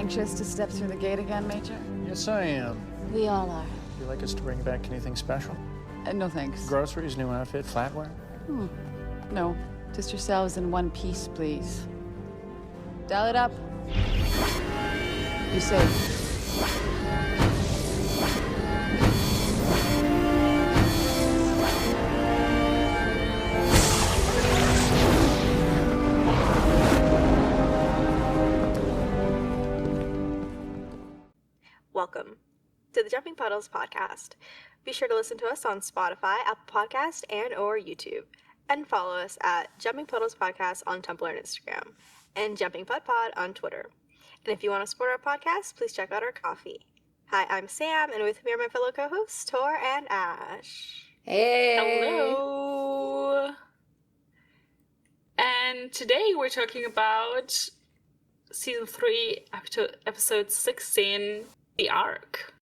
Anxious to step through the gate again, Major? Yes, I am. We all are. Would you like us to bring back anything special? No thanks. Groceries, new outfit, flatware? No, just yourselves in one piece, please. Dial it up. Be safe. Welcome to the Jumping Puddles podcast. Be sure to listen to us on Spotify, Apple Podcast, and or YouTube. And follow us at Jumping Puddles Podcast on Tumblr and Instagram, and Jumping Putt Pod on Twitter. And if you want to support our podcast, please check out our coffee. Hi, I'm Sam, and with me are my fellow co-hosts, Tor and Ash. Hey! Hello! And today we're talking about Season 3, Episode 16, The Ark.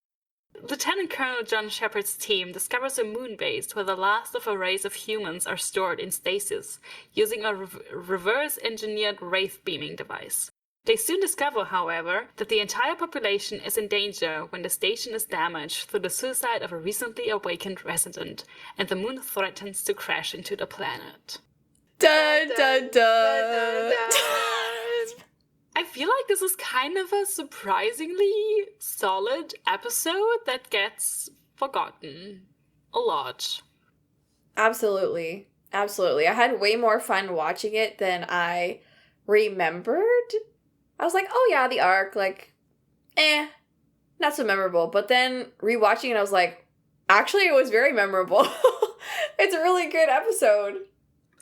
Lieutenant Colonel John Sheppard's team discovers a moon base where the last of a race of humans are stored in stasis, using a reverse-engineered wraith beaming device. They soon discover, however, that the entire population is in danger when the station is damaged through the suicide of a recently awakened resident, and the moon threatens to crash into the planet. Dun dun dun! I feel like this is kind of a surprisingly solid episode that gets forgotten a lot. Absolutely. Absolutely. I had way more fun watching it than I remembered. I was like, oh yeah, the Ark, like, not so memorable. But then rewatching it, I was like, actually, it was very memorable. It's a really good episode.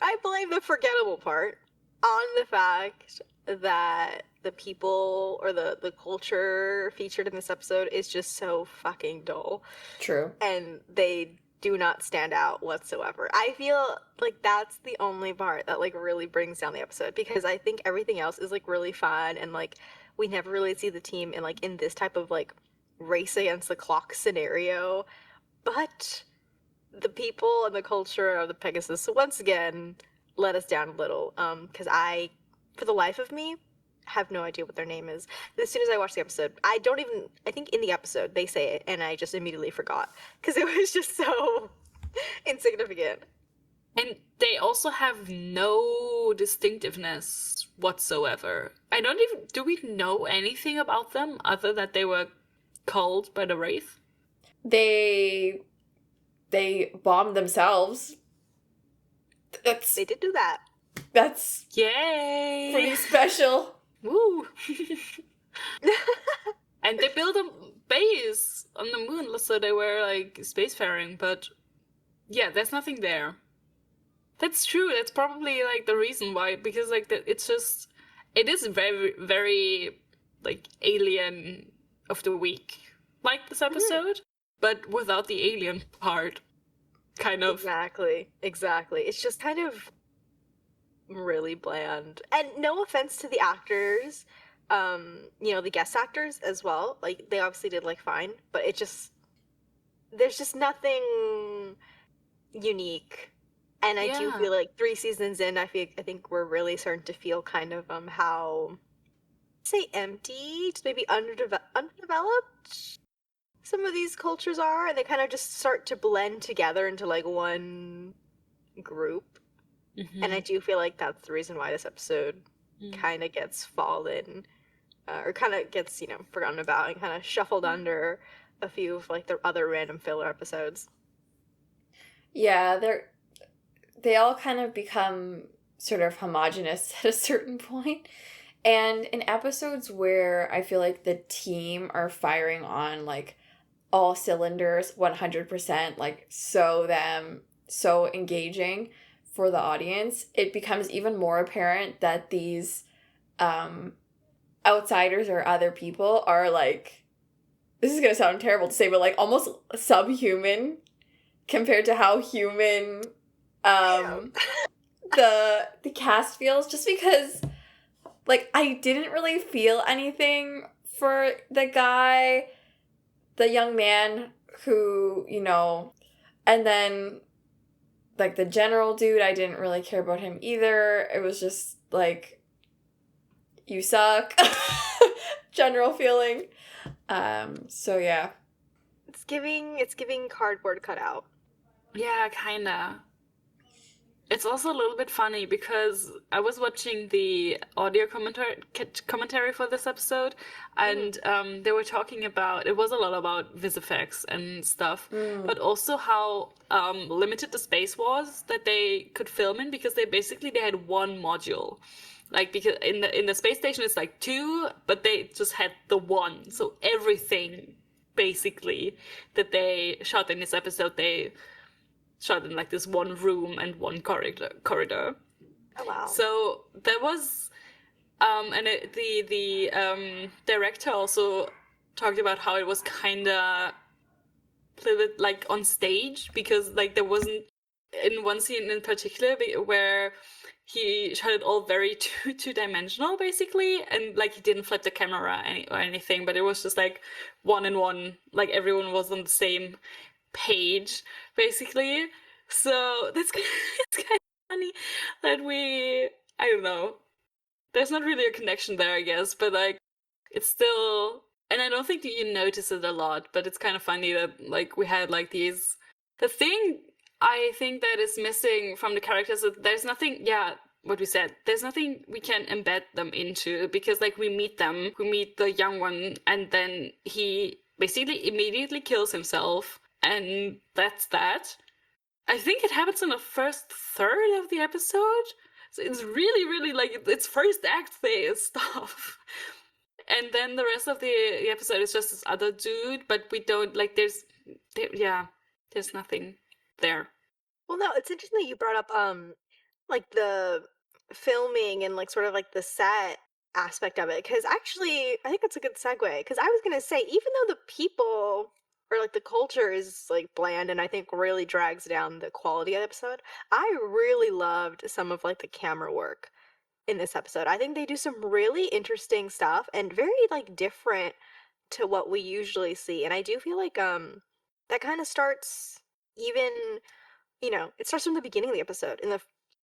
I blame the forgettable part on the fact that the people or the culture featured in this episode is just so fucking dull. True. And they do not stand out whatsoever. I feel like that's the only part that like really brings down the episode, because I think everything else is like really fun, and like we never really see the team in this type of like race against the clock scenario. But the people and the culture of the Pegasus once again let us down a little, because I, for the life of me, have no idea what their name is. As soon as I watched the episode, I think in the episode they say it, and I just immediately forgot, because it was just so insignificant. And they also have no distinctiveness whatsoever. Do we know anything about them other that they were culled by the Wraith? They bombed themselves. They did do that. That's Yay! pretty special. Woo! And they built a base on the moon, so they were like spacefaring, but yeah, there's nothing there. That's true. That's probably like the reason why, because like it is very, very like alien of the week, like this episode, but without the alien part, kind of. Exactly. It's just kind of really bland. And no offense to the actors, the guest actors as well. Like, they obviously did like fine, but there's just nothing unique. And I do feel like 3 seasons in, I think we're really starting to feel kind of how say empty, just maybe underdeveloped some of these cultures are, and they kind of just start to blend together into like one group. Mm-hmm. And I do feel like that's the reason why this episode kind of gets fallen, or kind of gets, forgotten about and kind of shuffled under a few of like the other random filler episodes. Yeah, they all kind of become sort of homogenous at a certain point. And in episodes where I feel like the team are firing on like all cylinders 100%, like so engaging for the audience, it becomes even more apparent that these outsiders or other people are like, this is going to sound terrible to say, but like almost subhuman compared to how human the cast feels, just because like I didn't really feel anything for the young man who, and then like the general dude, I didn't really care about him either. It was just like, you suck. general feeling. So yeah. It's giving cardboard cutout. Yeah, kinda. It's also a little bit funny because I was watching the audio commentary for this episode, and they were talking about, it was a lot about vis effects and stuff, but also how limited the space was that they could film in, because they had one module. Like, because in the space station it's like two, but they just had the one. So everything basically that they shot in this episode, they shot in like this one room and one corridor. Oh wow. So there was, the director also talked about how it was kind of played like on stage, because like there wasn't, in one scene in particular where he shot it all very two-dimensional basically, and like he didn't flip the camera or anything, but it was just like one in one, like everyone was on the same page basically. So that's it's kind of funny that I don't know, there's not really a connection there, I guess, but like it's still, and I don't think that you notice it a lot, but it's kind of funny that like we had like the thing I think that is missing from the characters, that there's nothing, what we said, there's nothing we can embed them into, because like we meet the young one, and then he basically immediately kills himself, and that's that. I think it happens in the first third of the episode, so it's really, really like, it's first act phase stuff. And then the rest of the episode is just this other dude, but we don't, like, there's nothing there. Well, no, it's interesting that you brought up like the filming and like sort of like the set aspect of it, because actually I think that's a good segue, because I was gonna say, even though the people or like the culture is like bland and I think really drags down the quality of the episode, I really loved some of like the camera work in this episode. I think they do some really interesting stuff and very like different to what we usually see, and I do feel like that kind of starts even, it starts from the beginning of the episode. In the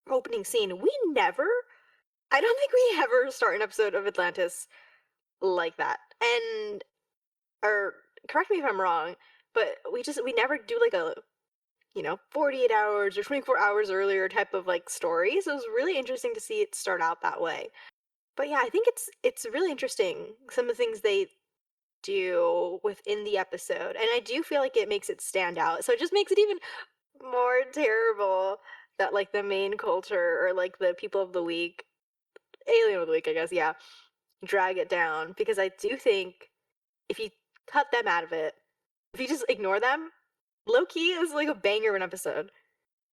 opening scene, I don't think we ever start an episode of Atlantis like that. And, or correct me if I'm wrong, but we never do like a, 48 hours or 24 hours earlier type of like story. So it was really interesting to see it start out that way. But yeah, I think it's really interesting, some of the things they do within the episode. And I do feel like it makes it stand out. So it just makes it even more terrible that like the main culture, or like the people of the week, alien of the week, I guess, yeah, drag it down, because I do think if you cut them out of it, if you just ignore them, low-key is like a banger of an episode,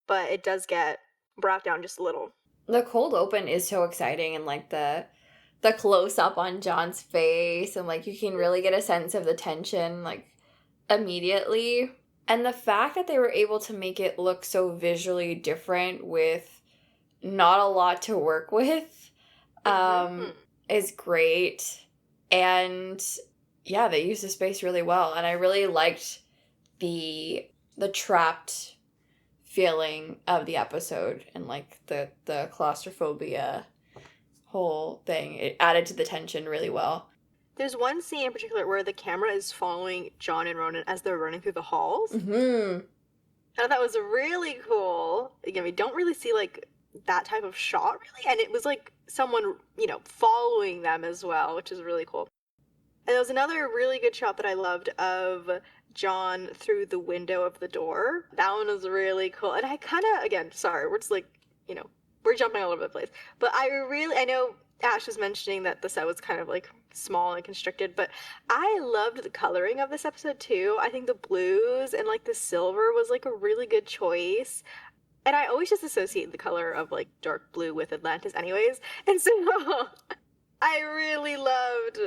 but it does get brought down just a little. The cold open is so exciting, and like the close up on John's face, and like you can really get a sense of the tension like immediately. And the fact that they were able to make it look so visually different with not a lot to work with is great. And yeah, they used the space really well. And I really liked the trapped feeling of the episode, and like the claustrophobia whole thing. It added to the tension really well. There's one scene in particular where the camera is following John and Ronan as they're running through the halls. Mm-hmm. I thought that was really cool. Again, we don't really see like that type of shot really, and it was like someone, following them as well, which is really cool. And there was another really good shot that I loved of John through the window of the door. That one was really cool. And I kind of, again, sorry, we're just like, we're jumping all over the place. But I know Ash was mentioning that the set was kind of like small and constricted, but I loved the coloring of this episode too. I think the blues and like the silver was like a really good choice. And I always just associate the color of like dark blue with Atlantis anyways. And so I really loved,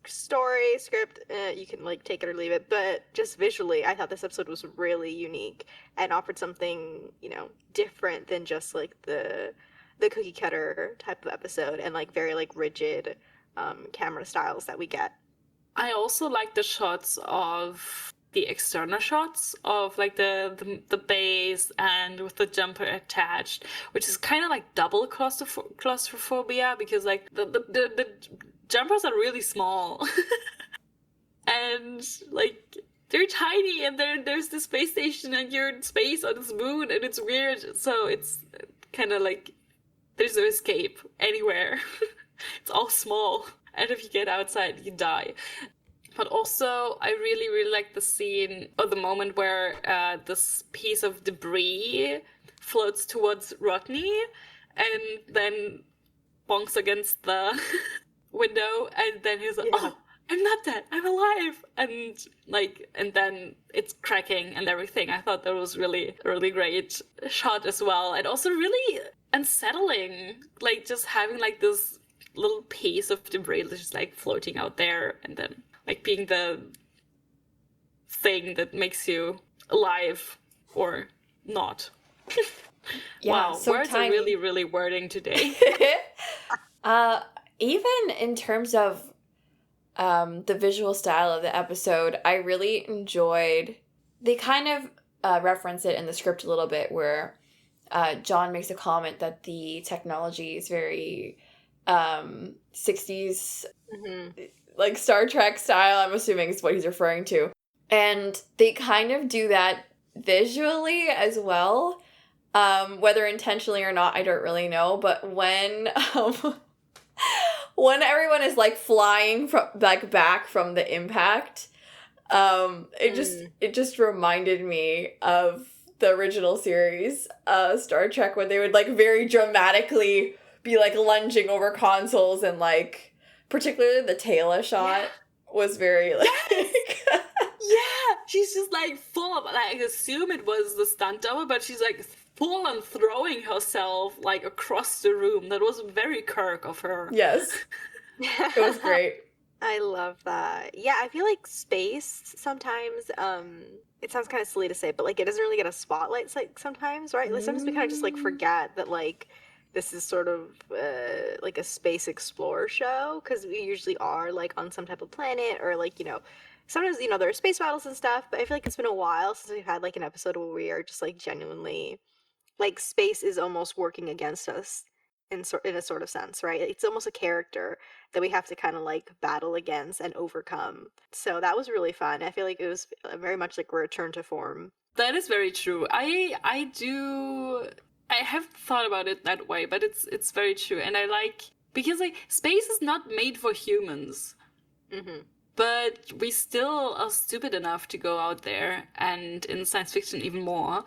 story, script, you can like take it or leave it, but just visually I thought this episode was really unique and offered something, different than just like the cookie cutter type of episode and like very like rigid camera styles that we get. I also like the shots of the external shots of like the base and with the jumper attached, which is kind of like double claustrophobia, because like the jumpers are really small. And, like, they're tiny, and there's the space station, and you're in space on this moon, and it's weird. So it's kind of like there's no escape anywhere. It's all small, and if you get outside, you die. But also, I really, really like the scene, or the moment where this piece of debris floats towards Rodney, and then bonks against the window, and then he's like, oh, I'm not dead, I'm alive! And then it's cracking and everything. I thought that was really, really great shot as well. And also really unsettling, like, just having, like, this little piece of debris that's just, like, floating out there, and then, like, being the thing that makes you alive or not. Yeah, wow, so words tiny. are really, really wording today. Even in terms of the visual style of the episode, I really enjoyed. They kind of reference it in the script a little bit, where John makes a comment that the technology is very 60s, like Star Trek style. I'm assuming is what he's referring to, and they kind of do that visually as well. Whether intentionally or not, I don't really know. But when everyone is like flying from like back from the impact, it just reminded me of the original series, Star Trek, when they would like very dramatically be like lunging over consoles, and like particularly the Teyla shot was very like Yeah, she's just like full of, like, I assume it was the stunt double, but she's like full on throwing herself like across the room. That was very Kirk of her. Yes. It was great. I love that. Yeah, I feel like space sometimes, it sounds kind of silly to say, but like it doesn't really get a spotlight like sometimes, right? Like sometimes we kind of just like forget that like this is sort of like a space explorer show, because we usually are like on some type of planet, or like, you know, sometimes, you know, there are space battles and stuff, but I feel like it's been a while since we've had like an episode where we are just like genuinely, like, space is almost working against us in a sort of sense, right? It's almost a character that we have to kind of like battle against and overcome. So that was really fun. I feel like it was very much like a return to form. That is very true. I have thought about it that way, but it's very true. And I like, because like space is not made for humans. But we still are stupid enough to go out there, and in science fiction even more.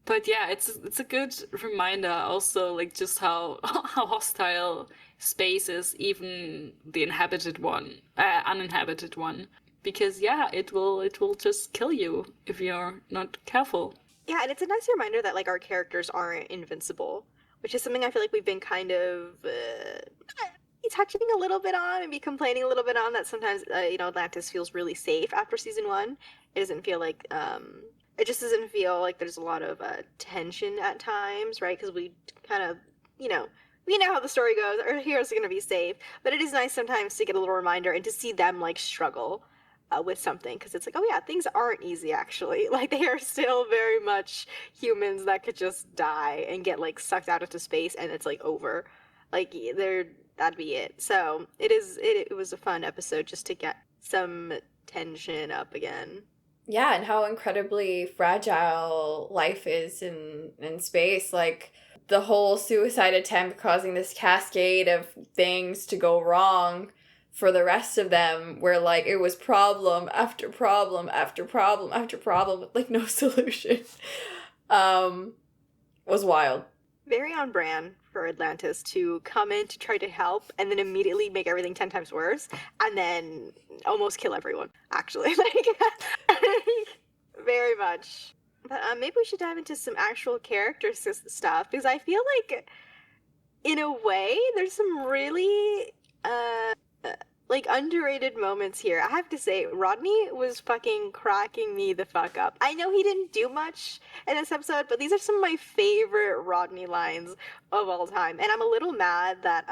But yeah, it's a good reminder also, like, just how hostile space is, even the uninhabited one. Because yeah, it will just kill you if you're not careful. Yeah, and it's a nice reminder that like our characters aren't invincible, which is something I feel like we've been kind of touching a little bit on, and be complaining a little bit on, that sometimes you know, Atlantis feels really safe after season 1. It doesn't feel like it just doesn't feel like there's a lot of tension at times, right? Because we kind of, you know, we know how the story goes. Our heroes are going to be safe, but it is nice sometimes to get a little reminder and to see them like struggle with something, because it's like, oh yeah, things aren't easy actually. Like, they are still very much humans that could just die and get like sucked out into space, and it's like over. Like, that'd be it. So it was a fun episode just to get some tension up again. Yeah, and how incredibly fragile life is in space. Like, the whole suicide attempt causing this cascade of things to go wrong for the rest of them, where like it was problem after problem after problem after problem with like no solution, was wild. Very on brand for Atlantis to come in to try to help and then immediately make everything 10 times worse, and then almost kill everyone, actually. Like, very much. But maybe we should dive into some actual character stuff, because I feel like, in a way, there's some really like underrated moments here. I have to say, Rodney was fucking cracking me the fuck up. I know he didn't do much in this episode, but these are some of my favorite Rodney lines of all time. And I'm a little mad that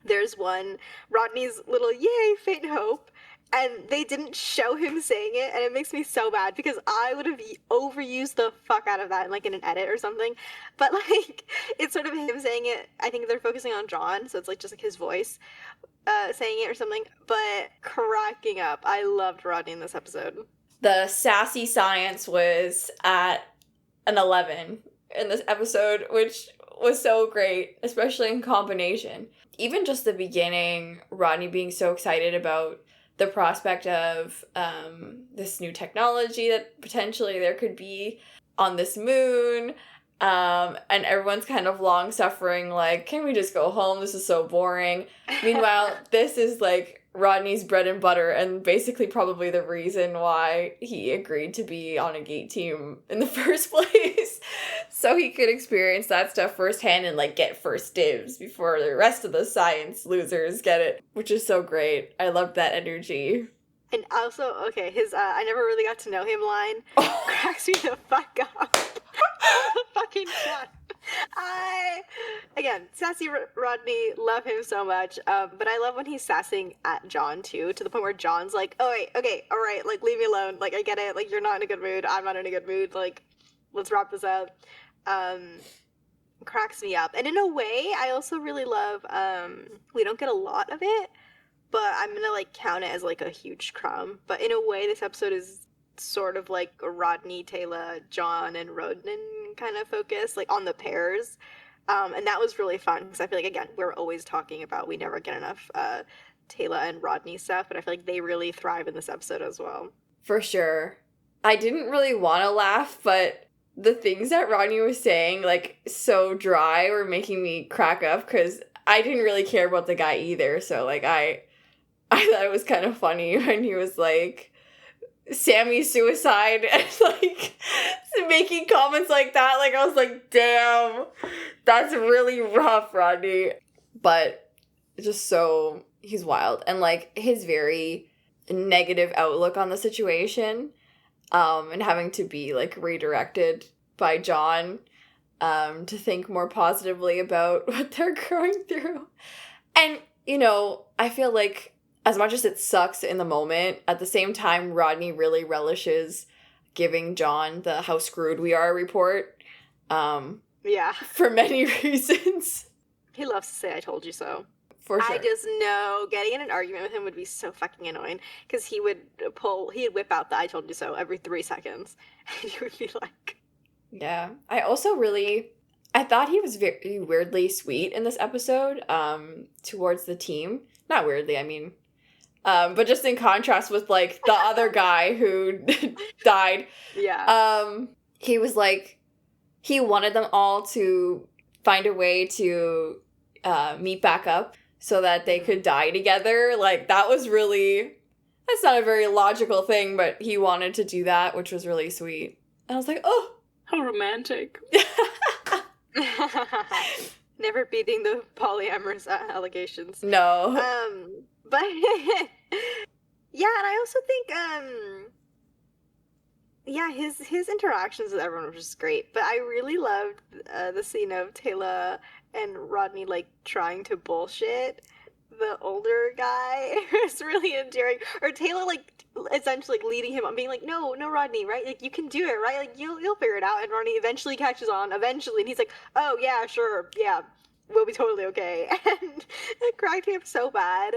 there's one, Rodney's little yay, faint hope, and they didn't show him saying it, and it makes me so mad because I would have overused the fuck out of that in like in an edit or something. But like it's sort of him saying it. I think they're focusing on John, so it's like just like his voice saying it or something. But cracking up. I loved Rodney in this episode. The sassy science was at an 11 in this episode, which was so great, especially in combination. Even just the beginning, Rodney being so excited about the prospect of this new technology that potentially there could be on this moon, and everyone's kind of long-suffering, like, can we just go home? This is so boring. Meanwhile, this is, like, Rodney's bread and butter, and basically probably the reason why he agreed to be on a gate team in the first place. So he could experience that stuff firsthand and, like, get first dibs before the rest of the science losers get it, which is so great. I loved that energy. And also, okay, his I never really got to know him line cracks me the fuck up. Fucking shot. Again, sassy Rodney, love him so much. But I love when he's sassing at John too, to the point where John's like, "Oh wait, okay, all right, like leave me alone. Like I get it. Like you're not in a good mood. I'm not in a good mood. Like let's wrap this up." Cracks me up. And in a way, I also really love. We don't get a lot of it, but I'm gonna like count it as like a huge crumb. But in a way, this episode is sort of like a Rodney, Teyla, John, and Ronon kind of focus, like on the pairs. And that was really fun because I feel like, again, we're always talking about we never get enough Teyla and Rodney stuff, but I feel like they really thrive in this episode as well. For sure. I didn't really want to laugh, but the things that Rodney was saying, like, so dry, were making me crack up because I didn't really care about the guy either. So, like, I thought it was kind of funny when he was like, Sammy's suicide, and like making comments like that. Like I was like, damn, that's really rough, Rodney. But just so he's wild, and like his very negative outlook on the situation, and having to be like redirected by John, to think more positively about what they're going through. And you know, I feel like, as much as it sucks in the moment, at the same time, Rodney really relishes giving John the how screwed we are report. Yeah. For many reasons. He loves to say, I told you so. For sure. I just know getting in an argument with him would be so fucking annoying because he'd whip out the I told you so every 3 seconds. And he would be like... Yeah. I thought he was very weirdly sweet in this episode, towards the team. Not weirdly, I mean... but just in contrast with, like, the other guy who died. Yeah. He was, like, he wanted them all to find a way to meet back up so that they could die together. Like, that was really... That's not a very logical thing, but he wanted to do that, which was really sweet. And I was like, oh! How romantic. Never beating the polyamorous allegations. No. But yeah, and I also think yeah, his interactions with everyone were just great. But I really loved the scene of Teyla and Rodney like trying to bullshit the older guy. It was really endearing. Or Teyla like essentially like, leading him on, being like, no, Rodney, right? Like you can do it, right? Like you'll figure it out. And Rodney eventually catches on, and he's like, oh yeah, sure, yeah, we'll be totally okay. And it cracked me up so bad.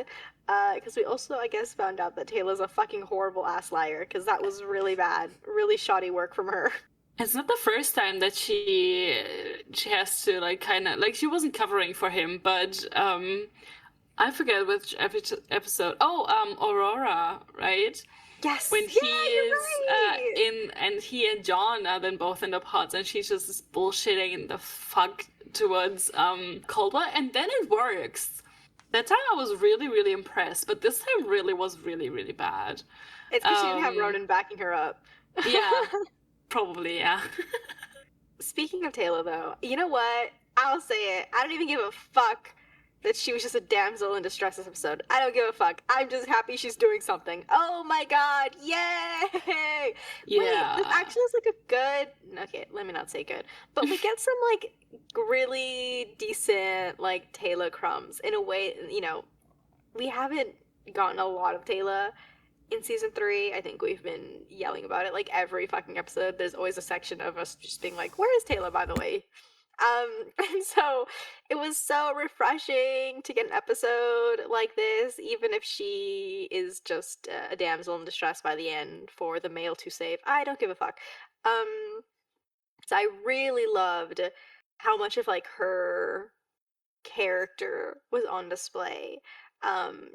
Because we also, I guess, found out that Teyla's a fucking horrible ass liar, because that was really bad. Really shoddy work from her. It's not the first time that she has to, like, kind of, like, she wasn't covering for him, but, I forget which episode. Oh, Aurora, right? Yes. When he is right. in, and he and John are then both in the pods, and she's just bullshitting the fuck towards Caldwell, and then it works. That time I was really, really impressed, but this time really was really, really bad. It's because she didn't have Ronan backing her up. Yeah, probably, yeah. Speaking of Teyla, though, you know what? I'll say it. I don't even give a fuck that she was just a damsel in distress this episode. I don't give a fuck. I'm just happy she's doing something. Oh my god, yay! Yeah. Wait, this actually is like a good... Okay, let me not say good. But we get some, like, really decent, like, Teyla crumbs. In a way, you know, we haven't gotten a lot of Teyla in season 3. I think we've been yelling about it like every fucking episode. There's always a section of us just being like, where is Teyla, by the way? And so it was so refreshing to get an episode like this, even if she is just a damsel in distress by the end for the male to save. I don't give a fuck. So I really loved how much of like her character was on display.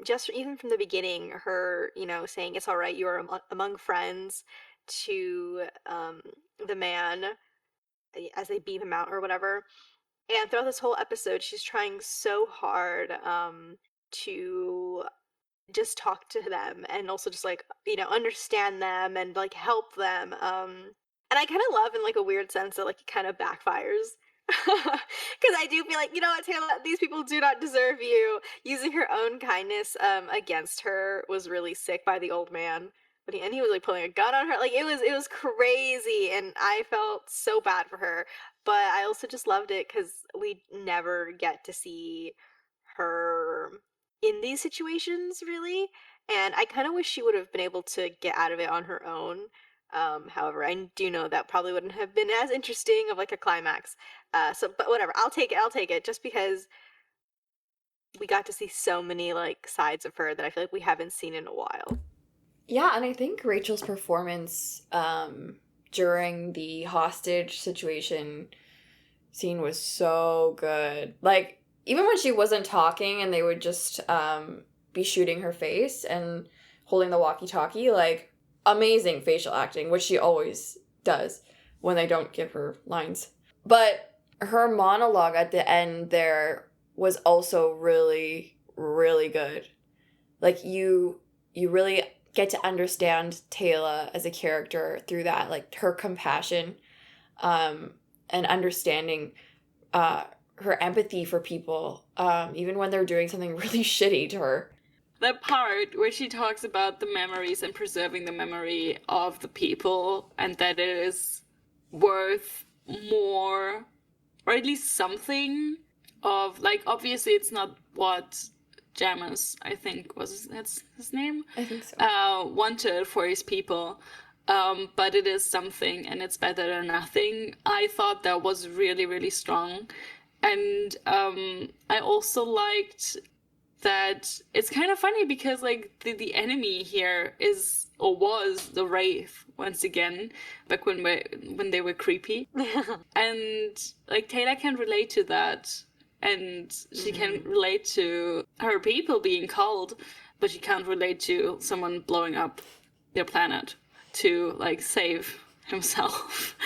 Just even from the beginning, her, saying it's all right, you are among friends, to the man as they beam him out or whatever. And throughout this whole episode, she's trying so hard to just talk to them and also just like, understand them and like help them. And I kind of love in like a weird sense that like it kind of backfires. Because I do feel like, you know what, Teyla, these people do not deserve you. Using her own kindness against her was really sick by the old man. But he was like pulling a gun on her. Like it was crazy, and I felt so bad for her. But I also just loved it because we never get to see her in these situations really. And I kind of wish she would have been able to get out of it on her own. However, I do know that probably wouldn't have been as interesting of like a climax. But whatever, I'll take it just because we got to see so many like sides of her that I feel like we haven't seen in a while. Yeah, and I think Rachel's performance during the hostage situation scene was so good. Like, even when she wasn't talking and they would just be shooting her face and holding the walkie-talkie, like, amazing facial acting, which she always does when they don't give her lines. But her monologue at the end there was also really, really good. Like, you really get to understand Teyla as a character through that, like her compassion, and understanding her empathy for people, even when they're doing something really shitty to her. That part where she talks about the memories and preserving the memory of the people, and that it is worth more, or at least something of, like, obviously it's not what Jamus, I think that's his name? I think so. Wanted for his people. But it is something, and it's better than nothing. I thought that was really, really strong. And I also liked that it's kind of funny because like the enemy here is or was the Wraith once again, back when they were creepy. And like Teyla can relate to that. And she can relate to her people being called, but she can't relate to someone blowing up their planet to like save himself.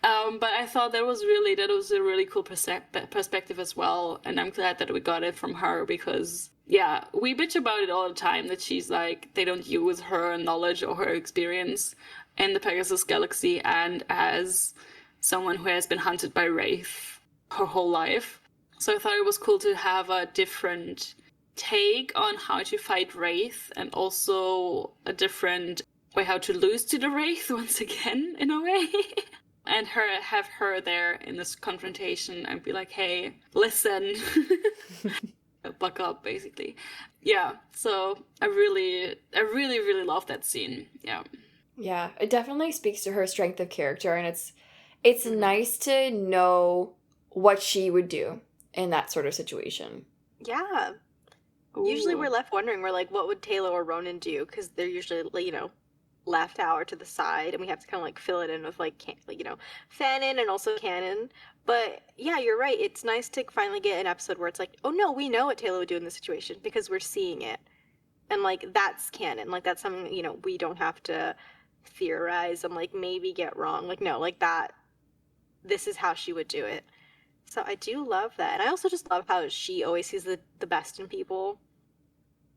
But I thought that was a really cool perspective as well, and I'm glad that we got it from her because yeah, we bitch about it all the time that she's like they don't use her knowledge or her experience in the Pegasus galaxy, and as someone who has been hunted by Wraith her whole life. So I thought it was cool to have a different take on how to fight Wraith, and also a different way how to lose to the Wraith once again, in a way. And have her there in this confrontation and be like, hey, listen. Buck up, basically. Yeah, so I really, really love that scene. Yeah. Yeah, it definitely speaks to her strength of character, and it's nice to know what she would do in that sort of situation. Yeah. Ooh. Usually we're left wondering, we're like, what would Teyla or Ronon do? Because they're usually, left out or to the side, and we have to kind of like fill it in with like, fanon and also canon. But yeah, you're right. It's nice to finally get an episode where it's like, oh no, we know what Teyla would do in this situation because we're seeing it. And like, that's canon. Like, that's something, we don't have to theorize and like maybe get wrong. Like, no, like that, this is how she would do it. So I do love that. And I also just love how she always sees the best in people.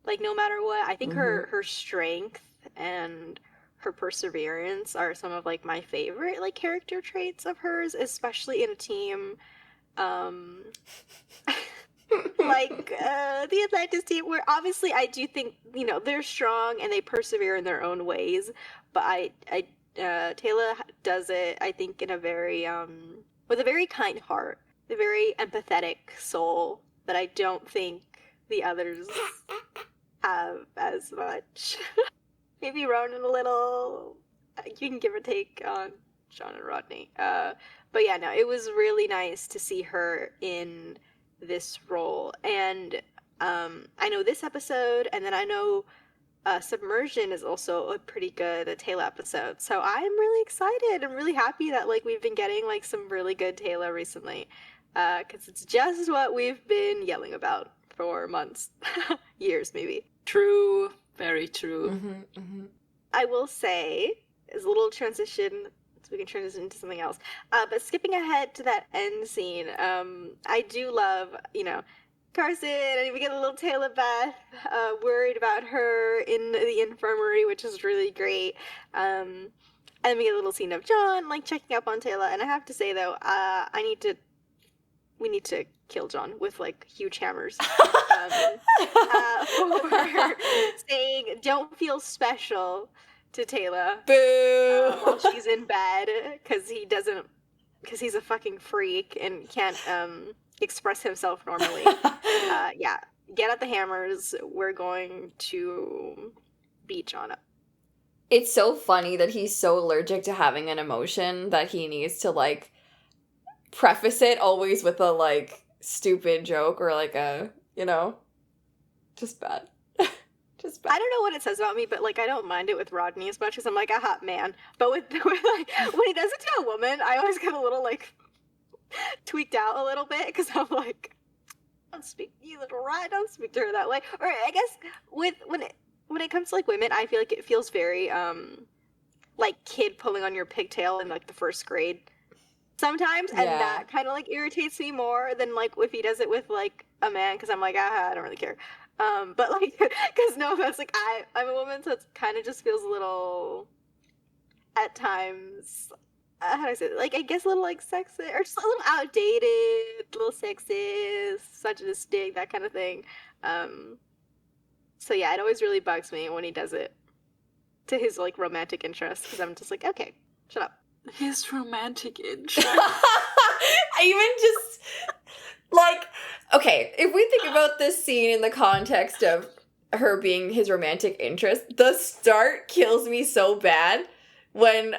Like, no matter what. I think her strength and her perseverance are some of, like, my favorite, like, character traits of hers, especially in a team, like, the Atlantis team, where obviously I do think, they're strong and they persevere in their own ways, but Teyla does it, I think, in a very, with a very kind heart. A very empathetic soul that I don't think the others have as much. maybe Ronon a little. You can give or take on John and Rodney. But yeah, no, it was really nice to see her in this role. And I know this episode, and then I know Submersion is also a pretty good Teyla episode. So I'm really excited. I'm really happy that like we've been getting like some really good Teyla recently. Because it's just what we've been yelling about for months, years maybe. True, very true. I will say, as a little transition, so we can transition into something else. But skipping ahead to that end scene, I do love, Carson, and we get a little tale of Beth, worried about her in the infirmary, which is really great. And then we get a little scene of John, like, checking up on Teyla. And I have to say, though, we need to kill John with, like, huge hammers. For saying, don't feel special to Teyla. Boo! While she's in bed, because he's a fucking freak and can't, express himself normally. Yeah, get out the hammers. We're going to beat John up. It's so funny that he's so allergic to having an emotion that he needs to, like, preface it always with a, like, stupid joke or, like, a, just bad. Just bad. I don't know what it says about me, but, like, I don't mind it with Rodney as much because I'm like, aha, man. But with like, when he does it to a woman, I always get a little, like, tweaked out a little bit because I'm like, don't speak, you little rat, don't speak to her that way. Or I guess when it comes to like women, I feel like it feels very like kid pulling on your pigtail in like the first grade sometimes, and that kind of like irritates me more than like if he does it with like a man, because I'm like, I don't really care. But like, because no offense, like I'm a woman, so it kind of just feels a little at times. How do I say it? Like, I guess a little, like, sexist, or just a little outdated, a little sexist, misogynistic, that kind of thing. So, yeah, it always really bugs me when he does it to his, like, romantic interest, because I'm just like, okay, shut up. His romantic interest. I even just, like, okay, if we think about this scene in the context of her being his romantic interest, the start kills me so bad when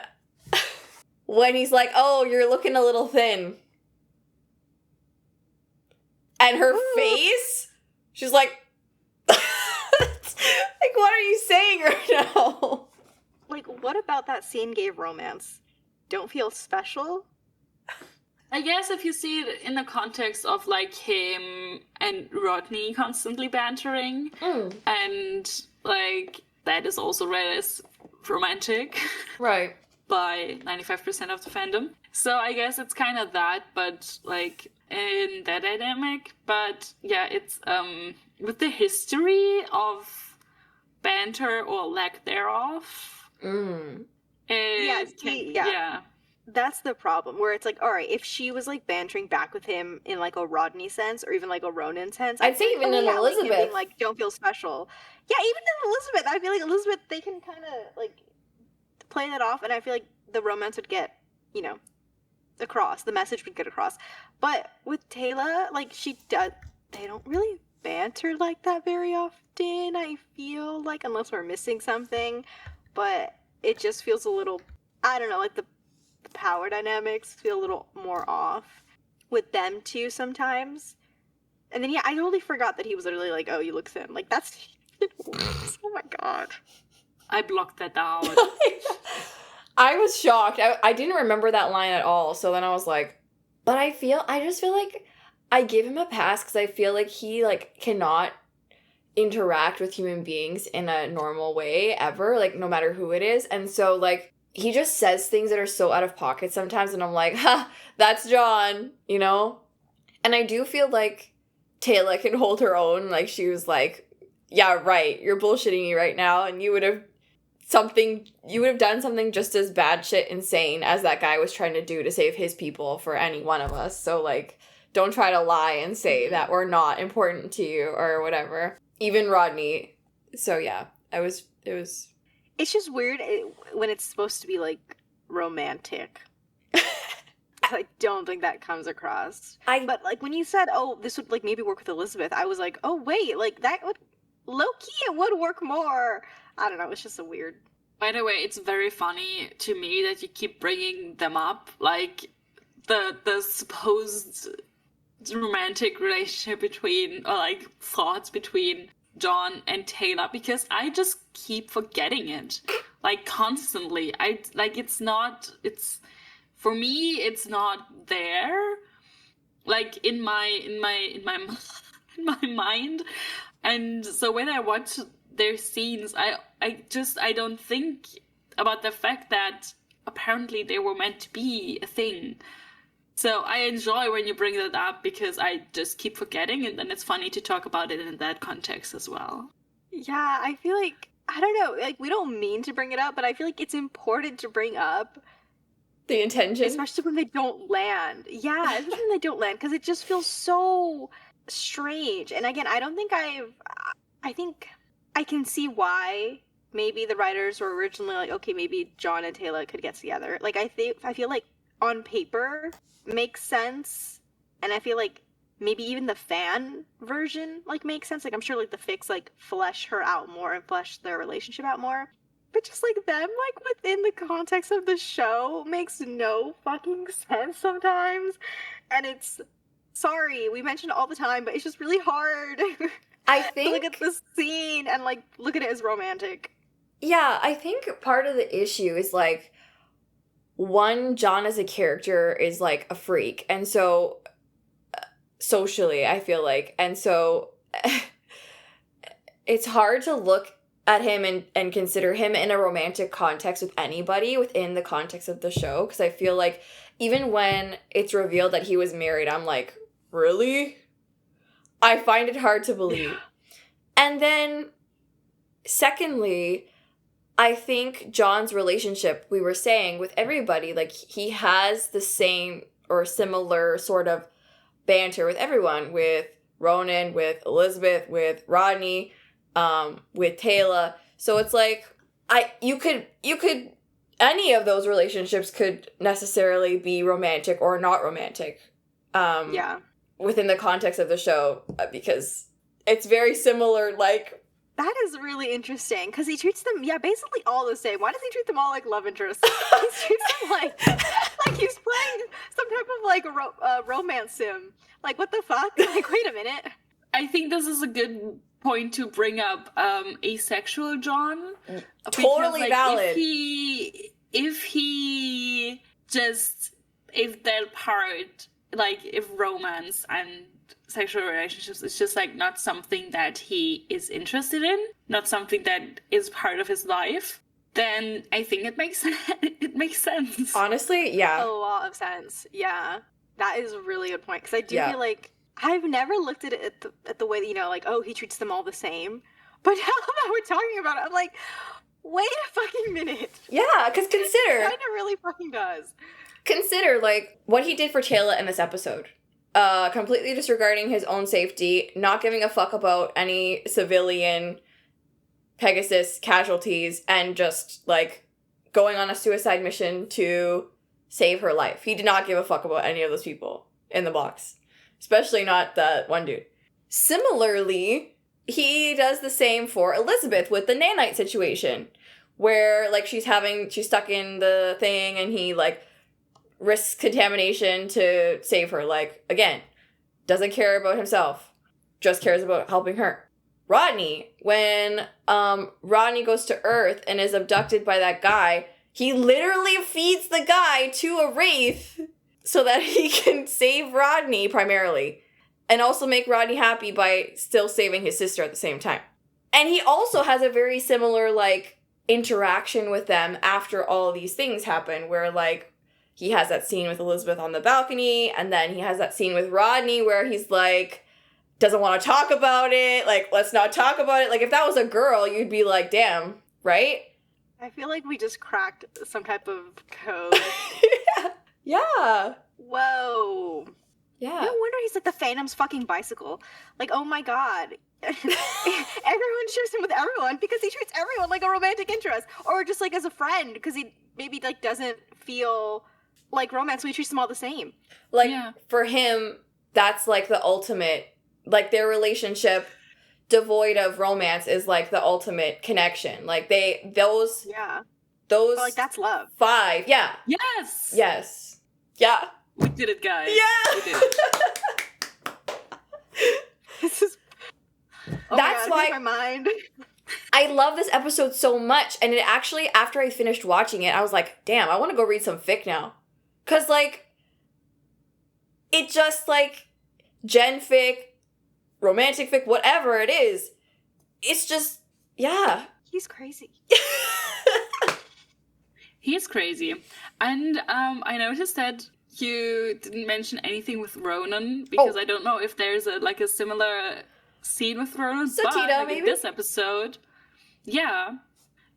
he's like, oh, you're looking a little thin. And her face, she's like, like, what are you saying right now? Like, what about that scene gave romance? Don't feel special? I guess if you see it in the context of, like, him and Rodney constantly bantering, and, like, that is also read as romantic. Right. By 95% of the fandom. So I guess it's kind of that, but like in that dynamic. But yeah, it's with the history of banter or lack thereof. Yeah. That's the problem, where it's like, all right, if she was like bantering back with him in like a Rodney sense or even like a Ronon sense, I'd say even in Elizabeth, like, being, like, don't feel special. Yeah, even in Elizabeth, I feel like Elizabeth, they can kind of like play that off, and I feel like the romance would get, across. The message would get across. But with Teyla, like, they don't really banter like that very often, I feel like, unless we're missing something. But it just feels a little, I don't know, like the power dynamics feel a little more off with them too sometimes. And then, yeah, I totally forgot that he was literally like, oh, you look thin. Like, that's, oh my god. I blocked that out. I was shocked. I didn't remember that line at all. So then I was like, but I just feel like I give him a pass because I feel like he, like, cannot interact with human beings in a normal way ever, like, no matter who it is. And so, like, he just says things that are so out of pocket sometimes, and I'm like, ha, that's John, And I do feel like Teyla can hold her own. Like, she was like, yeah, right, you're bullshitting me right now, and you would have done something just as bad shit insane as that guy was trying to do to save his people for any one of us. So, like, don't try to lie and say that we're not important to you or whatever. Even Rodney. So, yeah, it was... It's just weird when it's supposed to be, like, romantic. I don't think that comes across. But, like, when you said, oh, this would, like, maybe work with Elizabeth, I was like, oh, wait, like, that would... Low-key, it would work more. I don't know, it's just a weird. By the way, it's very funny to me that you keep bringing them up, like the supposed romantic relationship between, or like thoughts between John and Teyla, because I just keep forgetting it, like constantly. For me, it's not there, like in my mind, and so when I watch their scenes, I don't think about the fact that apparently they were meant to be a thing. So I enjoy when you bring that up, because I just keep forgetting, and then it's funny to talk about it in that context as well. Yeah, I feel like, I don't know, like, we don't mean to bring it up, but I feel like it's important to bring up. The intention? Especially when they don't land. Yeah, especially when they don't land, because it just feels so strange. And again, I think I can see why maybe the writers were originally like, okay, maybe John and Teyla could get together. Like, I feel like on paper makes sense, and I feel like maybe even the fan version like makes sense. Like, I'm sure like the fics like flesh her out more and flesh their relationship out more, but just like them like within the context of the show makes no fucking sense sometimes. And it's, sorry, we mention it all the time, but it's just really hard I to think... look at this scene and like look at it as romantic. Yeah, I think part of the issue is like, one, John as a character is like a freak, and so socially, I feel like, and so it's hard to look at him and consider him in a romantic context with anybody within the context of the show, because I feel like even when it's revealed that he was married, I'm like, really? I find it hard to believe. And then, secondly, I think John's relationship, we were saying, with everybody, like, he has the same or similar sort of banter with everyone, with Ronon, with Elizabeth, with Rodney, with Teyla. So it's like, you could, any of those relationships could necessarily be romantic or not romantic. Yeah. Within the context of the show, because it's very similar, like... That is really interesting, because he treats them, basically all the same. Why does he treat them all like love interests? He treats them like he's playing some type of like romance sim. Like, what the fuck? Like, wait a minute. I think this is a good point to bring up asexual John. Totally valid. If that part, like, if romance and sexual relationships is just like not something that he is interested in, not something that is part of his life, then I think it makes sense. Honestly, yeah. A lot of sense. Yeah. That is a really good point, because I do feel like I've never looked at it at the way that, you know, like, oh, he treats them all the same. But now that we're talking about it, I'm like, wait a fucking minute. Yeah, because consider... It kind of really fucking does. Consider, like, what he did for Teyla in this episode. Completely disregarding his own safety, not giving a fuck about any civilian Pegasus casualties, and just, like, going on a suicide mission to save her life. He did not give a fuck about any of those people in the box. Especially not that one dude. Similarly, he does the same for Elizabeth with the nanite situation, where, like, she's stuck in the thing, and he, like, risks contamination to save her. Like, again, doesn't care about himself, just cares about helping her. Rodney, when Rodney goes to Earth and is abducted by that guy, he literally feeds the guy to a wraith so that he can save Rodney primarily, and also make Rodney happy by still saving his sister at the same time. And he also has a very similar, like, interaction with them after all these things happen, where, like, he has that scene with Elizabeth on the balcony, and then he has that scene with Rodney where he's like, doesn't want to talk about it, like, let's not talk about it. Like, if that was a girl, you'd be like, damn, right? I feel like we just cracked some type of code. Yeah. Whoa. Yeah. No wonder he's like the Phantom's fucking bicycle. Like, oh my god. Everyone shares him with everyone because he treats everyone like a romantic interest. Or just like as a friend, because he maybe like doesn't feel like romance, so he treats them all the same. Like, for him, that's like the ultimate, like, their relationship devoid of romance is like the ultimate connection. Like those Yeah. those But, like, that's love. 5, yeah. Yes! Yes. Yeah. We did it, guys. Yeah. We did it. This is. Oh That's my God, why- my mind. I love this episode so much, and it actually, after I finished watching it, I was like, damn, I want to go read some fic now. Because, like, it just, like, gen fic, romantic fic, whatever it is, it's just, yeah. He's crazy. He is crazy. And I noticed that you didn't mention anything with Ronon, because I don't know if there's a similar scene with Ronon. But Satita, like, maybe? in this episode, yeah.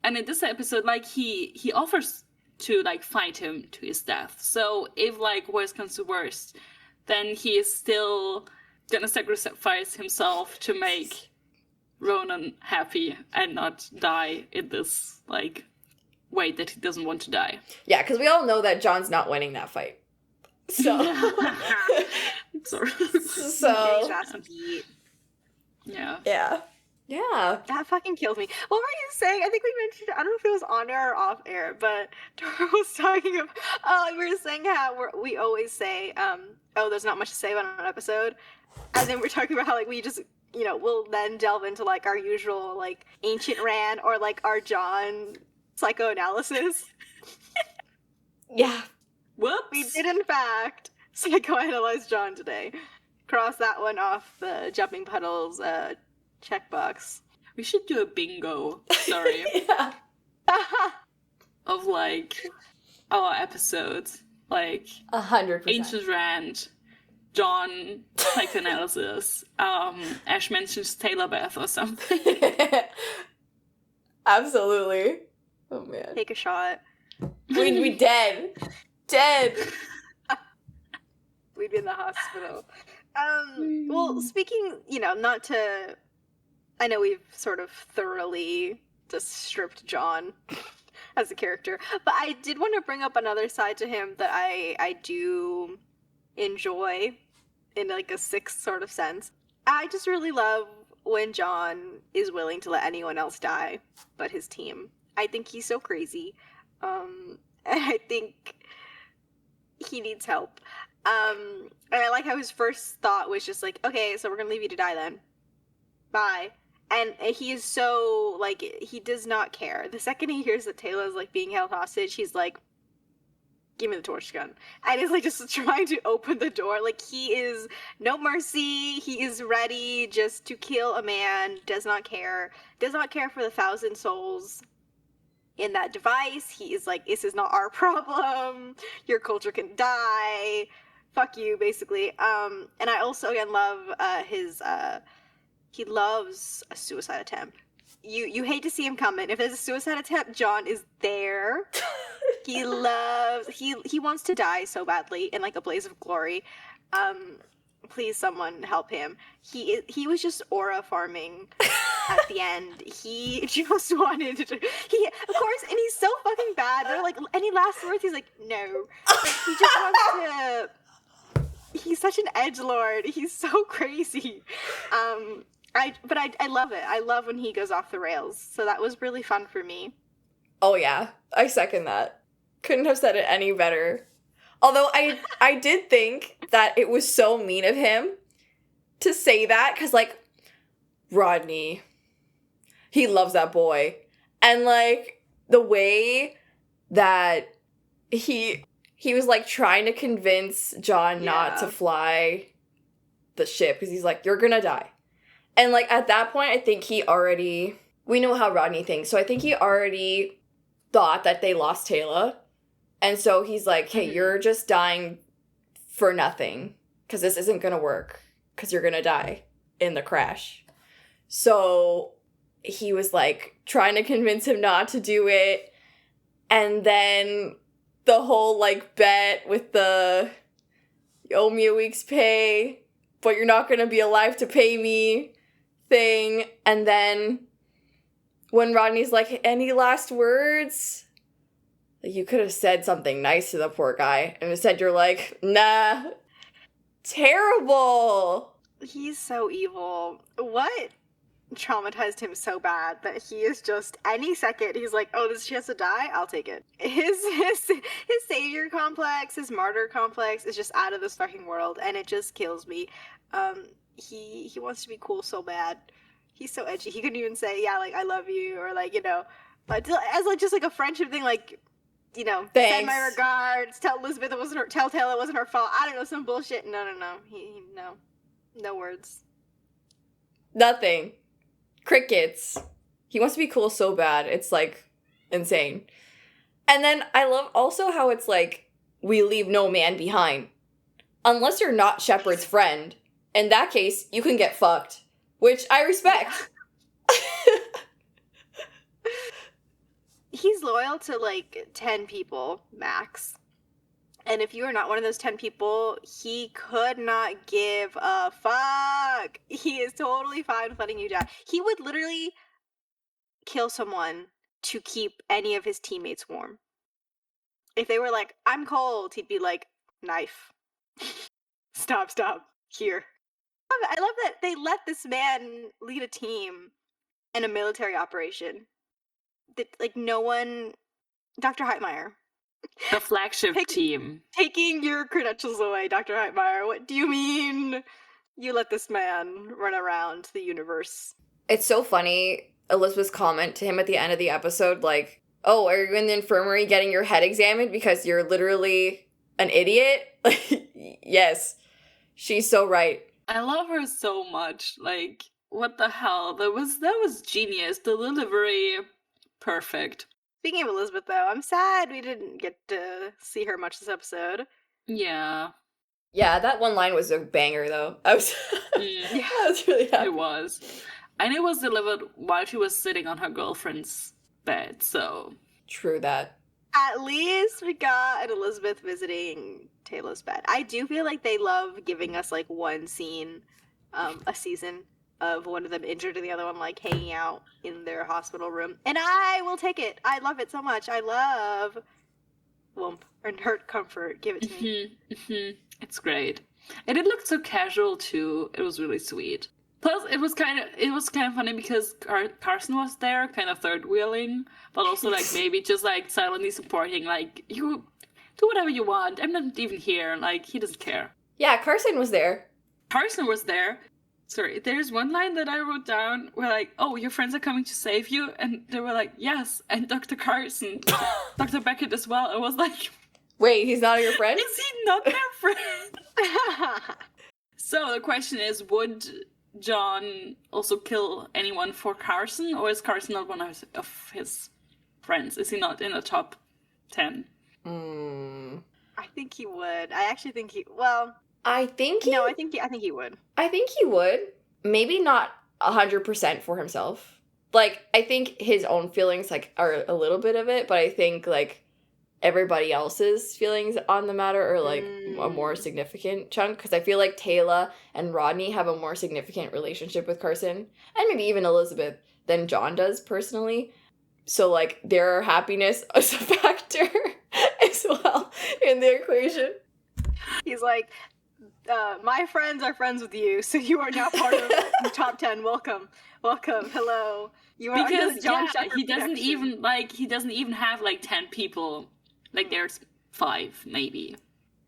And in this episode, like, he offers to, like, fight him to his death. So if, like, worst comes to worst, then he is still gonna sacrifice himself to make Ronon happy and not die in this, like, way that he doesn't want to die. Yeah, because we all know that John's not winning that fight. So. Sorry. So. Yeah. Yeah. Yeah. That fucking killed me. What were you saying? I think we mentioned, I don't know if it was on air or off air, but Dora was talking about, we were saying how we always say, there's not much to say about an episode. And then we're talking about how, like, we just, we'll then delve into, like, our usual, like, ancient rant or, like, our John psychoanalysis. Yeah. Whoops. We did, in fact, psychoanalyze John today. Cross that one off the jumping puddles checkbox. We should do a bingo, sorry, Yeah. of, like, our episodes. Like, 100%. Ancient Rant, John Psychoanalysis, Ash mentions Teyla Beth or something. Absolutely. Oh, man. Take a shot. We'd be dead. Dead. We'd be in the hospital. Well, speaking, not to... I know we've sort of thoroughly just stripped John as a character, but I did want to bring up another side to him that I do enjoy in, like, a sixth sort of sense. I just really love when John is willing to let anyone else die but his team. I think he's so crazy. And I think he needs help. And I like how his first thought was just like, okay, so we're gonna leave you to die then. Bye. And he is so, like, he does not care. The second he hears that Teyla is, like, being held hostage, he's like, give me the torch gun. And he's, like, just trying to open the door. Like, he is no mercy. He is ready just to kill a man. Does not care. Does not care for the 1,000 souls in that device. He is like, this is not our problem. Your culture can die. Fuck you, basically. And I also, again, love his... he loves a suicide attempt. You hate to see him coming. If there's a suicide attempt, John is there. He loves... He wants to die so badly in, like, a blaze of glory. Please, someone help him. He was just aura farming at the end. He just wanted to... of course, and he's so fucking bad. They're like, any last words? He's like, no. Like, he just wants to... He's such an edgelord. He's so crazy. But I love it. I love when he goes off the rails. So that was really fun for me. Oh, yeah. I second that. Couldn't have said it any better. Although I did think that it was so mean of him to say that, because, like, Rodney, he loves that boy. And, like, the way that he was, like, trying to convince John not to fly the ship, because he's like, you're gonna die. And, like, at that point, I think we know how Rodney thinks, so I think he already thought that they lost Teyla. And so he's like, hey, you're just dying for nothing, because this isn't gonna work, because you're gonna die in the crash. So he was, like, trying to convince him not to do it, and then the whole, like, bet with the, you owe me a week's pay, but you're not gonna be alive to pay me thing. And then when Rodney's like, any last words? You could have said something nice to the poor guy. And instead you're like, nah. Terrible. He's so evil. What? traumatized him so bad that he is just any second he's like, oh, she has to die, I'll take it. His savior complex, his martyr complex is just out of this fucking world, and it just kills me. He wants to be cool so bad. He's so edgy. He couldn't even say, yeah, like, I love you, or like, you know, but as like just like a friendship thing, like, you know, Thanks. send my regards, tell Elizabeth it wasn't her, tell Teyla it wasn't her fault. I don't know, some bullshit. No. No words. Nothing. Crickets. He wants to be cool so bad. It's like insane. And then I love also how it's like, we leave no man behind. Unless you're not Sheppard's friend. In that case, you can get fucked. Which I respect. He's loyal to like 10 people max. And if you are not one of those 10 people, he could not give a fuck. He is totally fine with letting you die. He would literally kill someone to keep any of his teammates warm. If they were like, I'm cold, he'd be like, knife. Stop. Here. I love that they let this man lead a team in a military operation. That, like, no one... Dr. Heitmeyer. The flagship team. Taking your credentials away, Dr. Heitmeyer. What do you mean you let this man run around the universe? It's so funny, Elizabeth's comment to him at the end of the episode, like, oh, are you in the infirmary getting your head examined because you're literally an idiot? Yes. She's so right. I love her so much. Like, what the hell? That was genius. The delivery, perfect. Speaking of Elizabeth, though, I'm sad we didn't get to see her much this episode. Yeah. Yeah, that one line was a banger, though. I was really happy. It was. And it was delivered while she was sitting on her girlfriend's bed, so... True that. At least we got an Elizabeth visiting Teyla's bed. I do feel like they love giving us, like, one scene a season of one of them injured and the other one, like, hanging out in their hospital room. And I will take it. I love it so much. I love womp and hurt comfort. Give it to me. It's great. And it looked so casual, too. It was really sweet. Plus, it was kind of funny because Carson was there, kind of third wheeling, but also like maybe just like silently supporting, like, you do whatever you want. I'm not even here. Like, he doesn't care. Yeah, Carson was there. Carson was there. Sorry, there's one line that I wrote down where like, oh, your friends are coming to save you, and they were like, yes, and Dr. Carson, Dr. Beckett as well. I was like, wait, he's not your friend? is he not their friend? So the question is, would John also kill anyone for Carson, or is Carson not one of his friends? Is he not in the top 10? I think he would. I actually think he... Well... I think he would. I think he would. Maybe not 100% for himself. Like, I think his own feelings, like, are a little bit of it, but I think, like, everybody else's feelings on the matter are, like, a more significant chunk. Because I feel like Teyla and Rodney have a more significant relationship with Carson, and maybe even Elizabeth, than John does, personally. So, like, their happiness is a factor as well in the equation. He's like... my friends are friends with you, so you are now part of the top 10. Welcome, hello. You are because John yeah, he doesn't even have like 10 people. Like there's 5 maybe.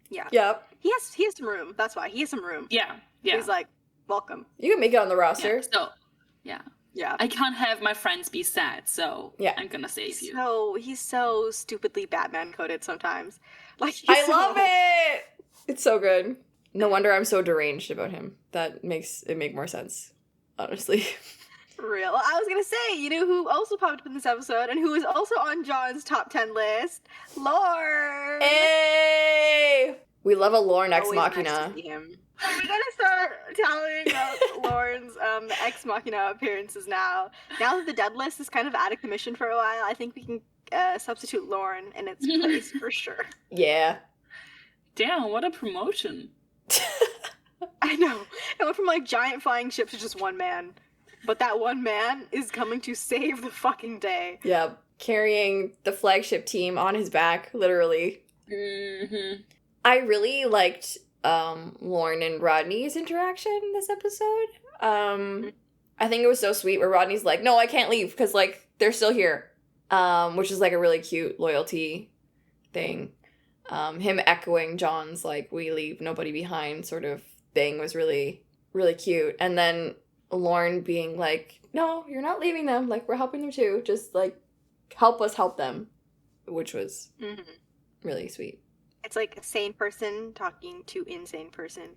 Yeah. Yep. He has some room. That's why he has some room. Yeah. He's like, welcome. You can make it on the roster. Yeah. I can't have my friends be sad, so yeah. I'm gonna save you. So he's so stupidly Batman coded sometimes. Like I love it. It's so good. No wonder I'm so deranged about him. That makes it make more sense, honestly. Real. I was gonna say, you know who also popped up in this episode and who is also on John's top 10 list? Lorne! Hey! We love a Lorne ex Always machina. Nice to see him. We gotta start telling about Lorne's ex machina appearances now. Now that the dead list is kind of out of commission for a while, I think we can substitute Lorne in its place for sure. Yeah. Damn, what a promotion. I know. It went from like giant flying ships to just one man. But that one man is coming to save the fucking day. Yeah. Carrying the flagship team on his back, literally. Mm-hmm. I really liked Lorne and Rodney's interaction this episode. I think it was so sweet where Rodney's like, no, I can't leave because, like, they're still here. Which is, like, a really cute loyalty thing. Him echoing John's, like, we leave nobody behind sort of thing was really, really cute. And then Lorne being like, no, you're not leaving them. Like, we're helping them too. Just, like, help us help them. Which was really sweet. It's like a sane person talking to insane person.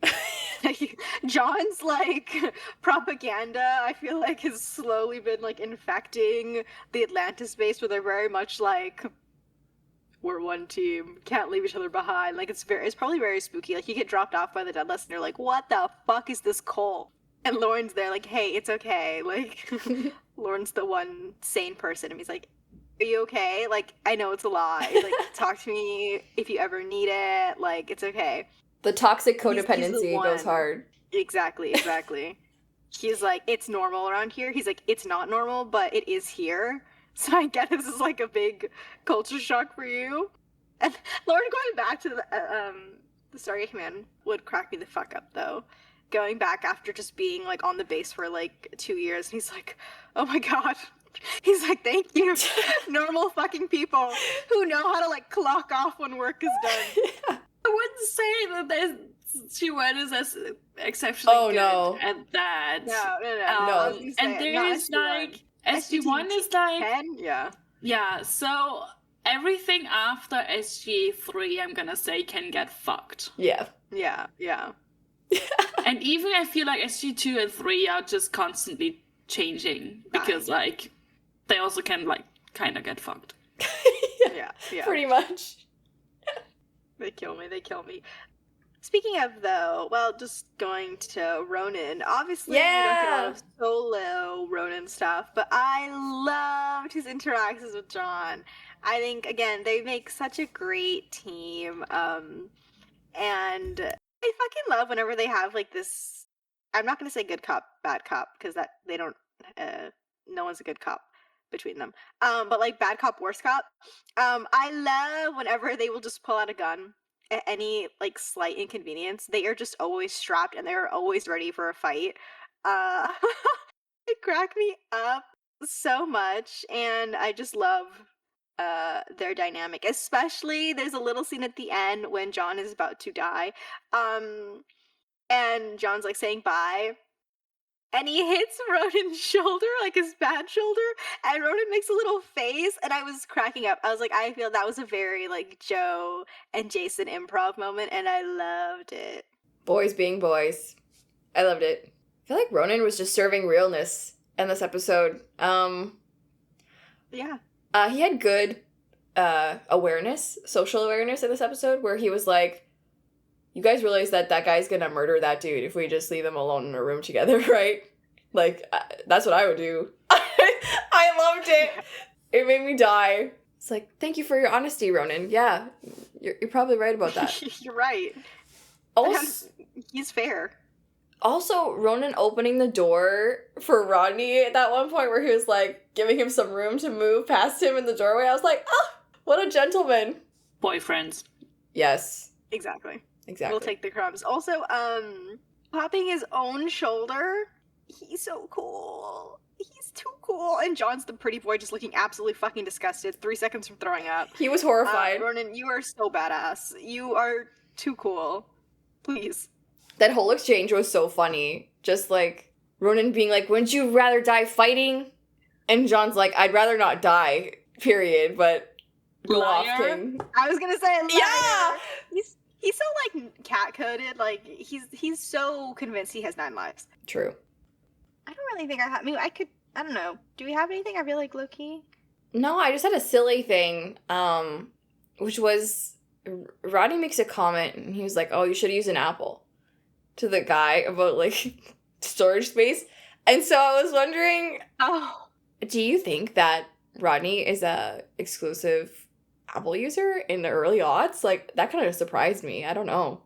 John's, like, propaganda, I feel like, has slowly been, like, infecting the Atlantis base where they're very much like, we're one team, can't leave each other behind. Like, it's probably very spooky. Like, you get dropped off by the Deadless and you're like, what the fuck is this cult? And Lorne's there like, hey, it's okay. Like, Lorne's the one sane person. And he's like, are you okay? Like, I know it's a lot. Like, talk to me if you ever need it. Like, it's okay. The toxic He's codependency the goes one. hard. Exactly. He's like, it's normal around here. He's like, it's not normal, but it is here. So I guess this is like a big culture shock for you. And Lorne going back to the Stargate Command would crack me the fuck up, though. Going back after just being, like, on the base for, like, 2 years. And he's like, oh my god. He's like, thank you, normal fucking people who know how to, like, clock off when work is done. I wouldn't say that she was as exceptionally good at that. No. And there is like SG1 is like 10? Yeah. So everything after SG3, I'm gonna say, can get fucked. Yeah. And even I feel like SG2 and 3 are just constantly changing because like they also can like kind of get fucked. Yeah. Pretty much. They kill me. Speaking of, though, well, just going to Ronon. Obviously, we don't get a lot of solo Ronon stuff, but I loved his interactions with John. I think, again, they make such a great team. And I fucking love whenever they have, like, this... I'm not going to say good cop, bad cop, because that they don't... no one's a good cop between them. But, like, bad cop, worse cop. I love whenever they will just pull out a gun at any, like, slight inconvenience. They are just always strapped and they're always ready for a fight. It cracked me up so much, and I just love their dynamic. Especially, there's a little scene at the end when John is about to die. And John's, like, saying bye. And he hits Ronan's shoulder, like his bad shoulder, and Ronon makes a little face, and I was cracking up. I was like, I feel that was a very, like, Joe and Jason improv moment, and I loved it. Boys being boys. I loved it. I feel like Ronon was just serving realness in this episode. Yeah. He had good awareness, social awareness in this episode, where he was like, you guys realize that guy's gonna murder that dude if we just leave them alone in a room together, right? Like, that's what I would do. I loved it. It made me die. It's like, thank you for your honesty, Ronon. Yeah, you're probably right about that. You're right. Also, he's fair. Also, Ronon opening the door for Rodney at that one point where he was, like, giving him some room to move past him in the doorway. I was like, what a gentleman. Boyfriends. Yes. Exactly. Exactly. We'll take the crumbs. Also, popping his own shoulder. He's so cool. He's too cool. And John's the pretty boy just looking absolutely fucking disgusted. 3 seconds from throwing up. He was horrified. Ronon, you are so badass. You are too cool. Please. That whole exchange was so funny. Just, like, Ronon being like, wouldn't you rather die fighting? And John's like, I'd rather not die, period, but go off, King. I was gonna say, liar. Yeah! He's so, like, cat-coded. Like, he's so convinced he has 9 lives. True. I don't really think I don't know. Do we have anything I feel like low-key? No, I just had a silly thing, which was, Rodney makes a comment, and he was like, oh, you should use an apple, to the guy about, like, storage space. And so I was wondering, do you think that Rodney is a exclusive Apple user in the early aughts? Like, that kind of surprised me. I don't know.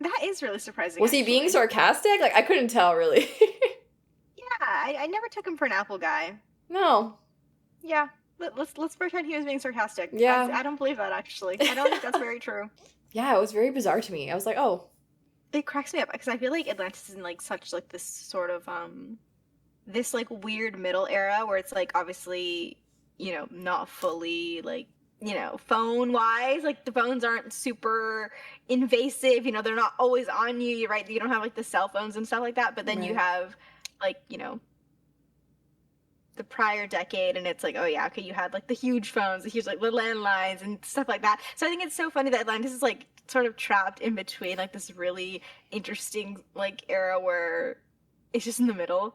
That is really surprising. Was he being sarcastic? Like, I couldn't tell, really. Yeah, I never took him for an Apple guy. No. Yeah, let's pretend he was being sarcastic. Yeah. I don't believe that, actually. I don't think that's very true. Yeah, it was very bizarre to me. I was like, oh. It cracks me up, because I feel like Atlantis is in, like, such, like, this sort of, this like weird middle era where it's like obviously, you know, not fully like, you know, phone wise, like the phones aren't super invasive, you know, they're not always on you, you're right, you don't have like the cell phones and stuff like that, but then you Right. have like, you know, the prior decade, and it's like, oh yeah, okay, you had like the huge phones, the huge like the landlines and stuff like that. So I think it's so funny that Atlantis is like sort of trapped in between like this really interesting like era where it's just in the middle.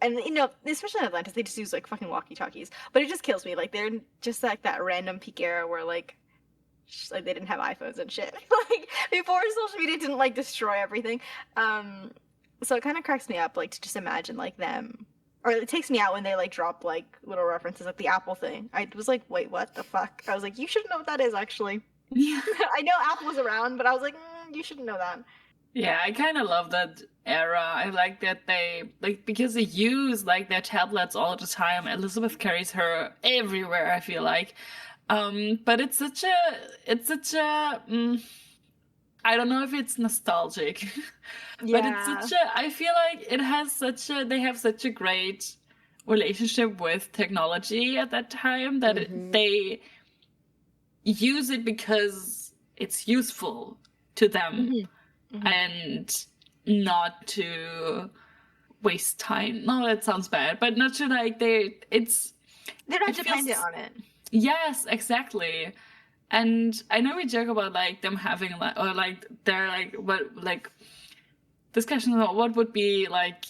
And you know, especially in Atlantis, they just use like fucking walkie-talkies. But it just kills me. Like they're just like that random peak era where like like they didn't have iPhones and shit. Like before social media didn't like destroy everything. So it kind of cracks me up like to just imagine like them, or it takes me out when they like drop like little references like the Apple thing. I was like, wait, what the fuck? I was like, you should know what that is actually. Yeah. I know Apple was around, but I was like, you shouldn't know that. Yeah, I kind of love that era. I like that they like because they use like their tablets all the time. Elizabeth carries her everywhere, I feel like. But it's such a I don't know if it's nostalgic, but it's such a I feel like it has such a they have such a great relationship with technology at that time that they use it because it's useful to them. And not to waste time. No, that sounds bad, but not to like they're not it dependent feels- on it. Yes, exactly. And I know we joke about like them having like or like they're like what like discussions about what would be like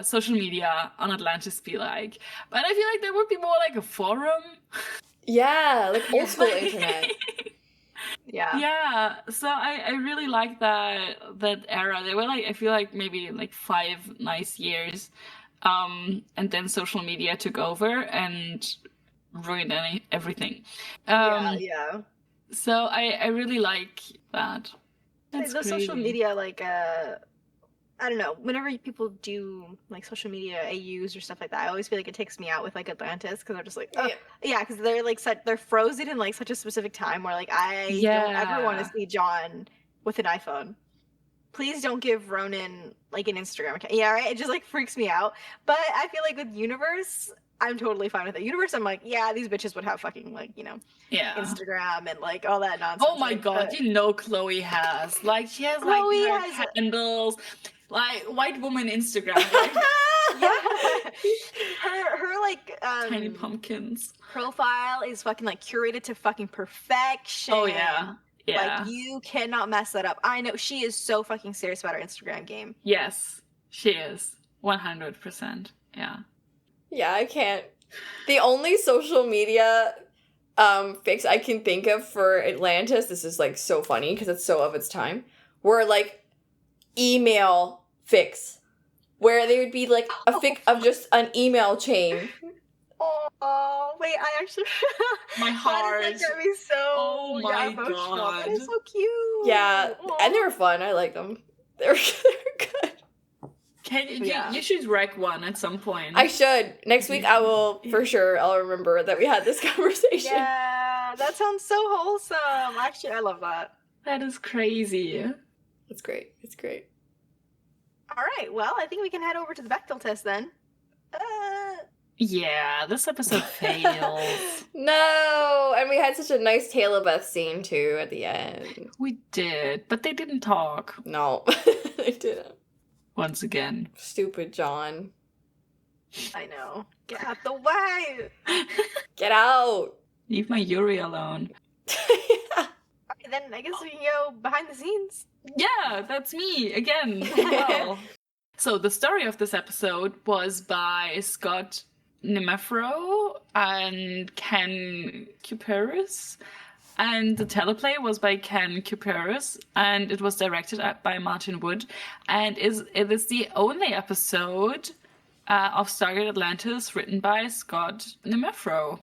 social media on Atlantis be like, but I feel like there would be more like a forum. Yeah, like old school internet. Yeah. Yeah, so I really like that era. They were like I feel like maybe like 5 nice years, and then social media took over and ruined everything. Yeah. So I really like that. That's The social crazy. media, like, I don't know, whenever people do, like, social media AUs or stuff like that, I always feel like it takes me out with, like, Atlantis, because I'm just like, oh, yeah, because they're, like, they're frozen in, like, such a specific time where, like, I don't ever want to Yeah. see John with an iPhone. Please don't give Ronon, like, an Instagram account. Yeah, right? It just, like, freaks me out. But I feel like with Universe, I'm totally fine with it. Universe, I'm like, yeah, these bitches would have fucking, like, you know, Yeah. Instagram and, like, all that nonsense. Oh my like, god, you know Chloe has. Like, she has, like, Chloe her has- candles. Like, white woman Instagram. Like, yeah. her like tiny pumpkins. profile is fucking like curated to fucking perfection. Oh, yeah. Yeah. Like you cannot mess that up. I know she is so fucking serious about her Instagram game. Yes, she is. 100%. Yeah. Yeah, I can't. The only social media fix I can think of for Atlantis, this is like so funny because it's so of its time, were like email fix, where they would be like a fic of just an email chain. Oh wait, I actually My heart. That got me so Oh my emotional. That is God. so cute. Yeah, and they were fun. I like them. They're good. You should wreck one at some point. I should. Next week I will, for sure, I'll remember that we had this conversation. Yeah, that sounds so wholesome. Actually, I love that. That is crazy. It's great. It's great. All right, well, I think we can head over to the Bechdel test then. Yeah, this episode fails. No! And we had such a nice Teyla scene, too, at the end. We did, but they didn't talk. No, they didn't. Once again. Stupid John. I know. Get out the way! Get out! Leave my Yuri alone. Okay, then I guess we can go behind the scenes. Yeah, that's me again. Well. So the story of this episode was by Scott Nemefro and Ken Kuperus. And the teleplay was by Ken Kuperus, and it was directed by Martin Wood. And it is the only episode of Stargate Atlantis written by Scott Nemefro.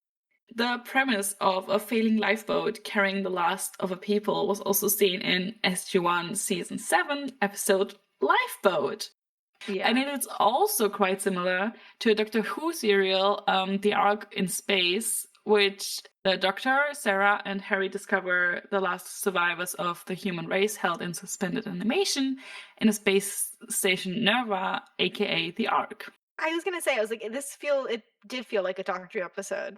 The premise of a failing lifeboat carrying the last of a people was also seen in SG-1 Season 7 episode Lifeboat. Yeah. And it is also quite similar to a Doctor Who serial, The Ark in Space, which the Doctor, Sarah, and Harry discover the last survivors of the human race held in suspended animation in a space station Nerva, aka The Ark. I was gonna say, I was like, it did feel like a Doctor Who episode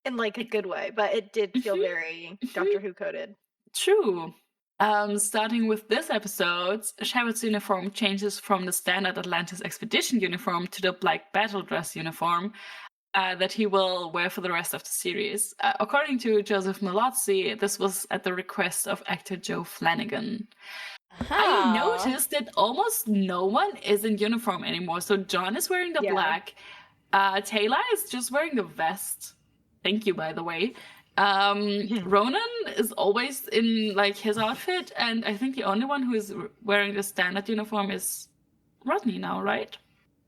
in like a good way, but it did feel Mhm. very Doctor Who coded. True. Starting with this episode, Sheppard's uniform changes from the standard Atlantis expedition uniform to the black battle dress uniform that he will wear for the rest of the series. According to Joseph Malozzi, this was at the request of actor Joe Flanagan. I noticed that almost no one is in uniform anymore. So John is wearing the Yeah. black. Teyla is just wearing the vest. Thank you, by the way. Ronon is always in like his outfit, and I think the only one who is wearing the standard uniform is Rodney now, right?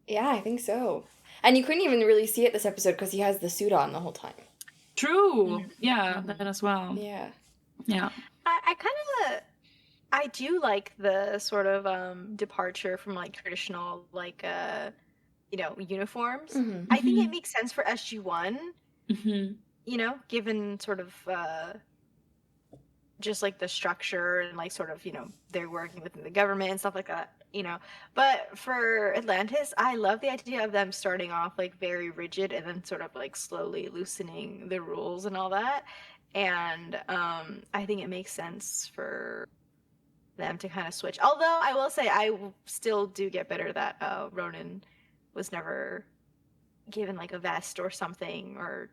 Yeah, I think so. And you couldn't even really see it this episode because he has the suit on the whole time. True. Yeah, that as well. Yeah. Yeah. I do like the sort of departure from like traditional like uniforms. Mhm. I think it makes sense for SG-1, Mm-hmm. given sort of just like the structure and like sort of they're working within the government and stuff like that. But for Atlantis, I love the idea of them starting off like very rigid and then sort of like slowly loosening the rules and all that. And I think it makes sense for them to kind of switch. Although I will say I still do get bitter that Ronan was never given like a vest or something. Or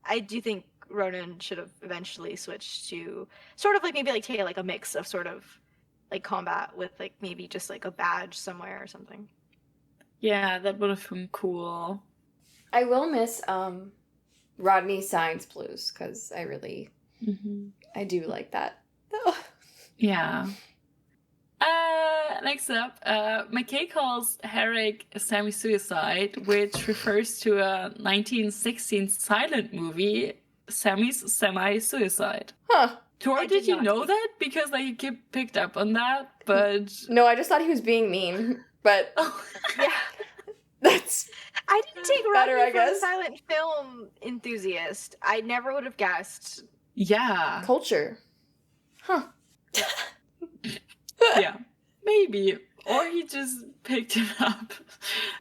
I do think Ronan should have eventually switched to sort of like maybe like take like a mix of sort of like combat with like maybe just like a badge somewhere or something. Yeah, that would have been cool. I will miss Rodney's Science Blues because I do like that. Yeah. Next up, McKay calls Herrick a semi-suicide, which refers to a 1916 silent movie, Sammy's Semi-Suicide. Huh. Tor, did you know that? Because like you picked up on that, but No, I just thought he was being mean, but Yeah. that's I didn't take better, Rodney I for a guess. silent film enthusiast. I never would have guessed. yeah, culture. Huh. yeah, maybe, or he just picked it up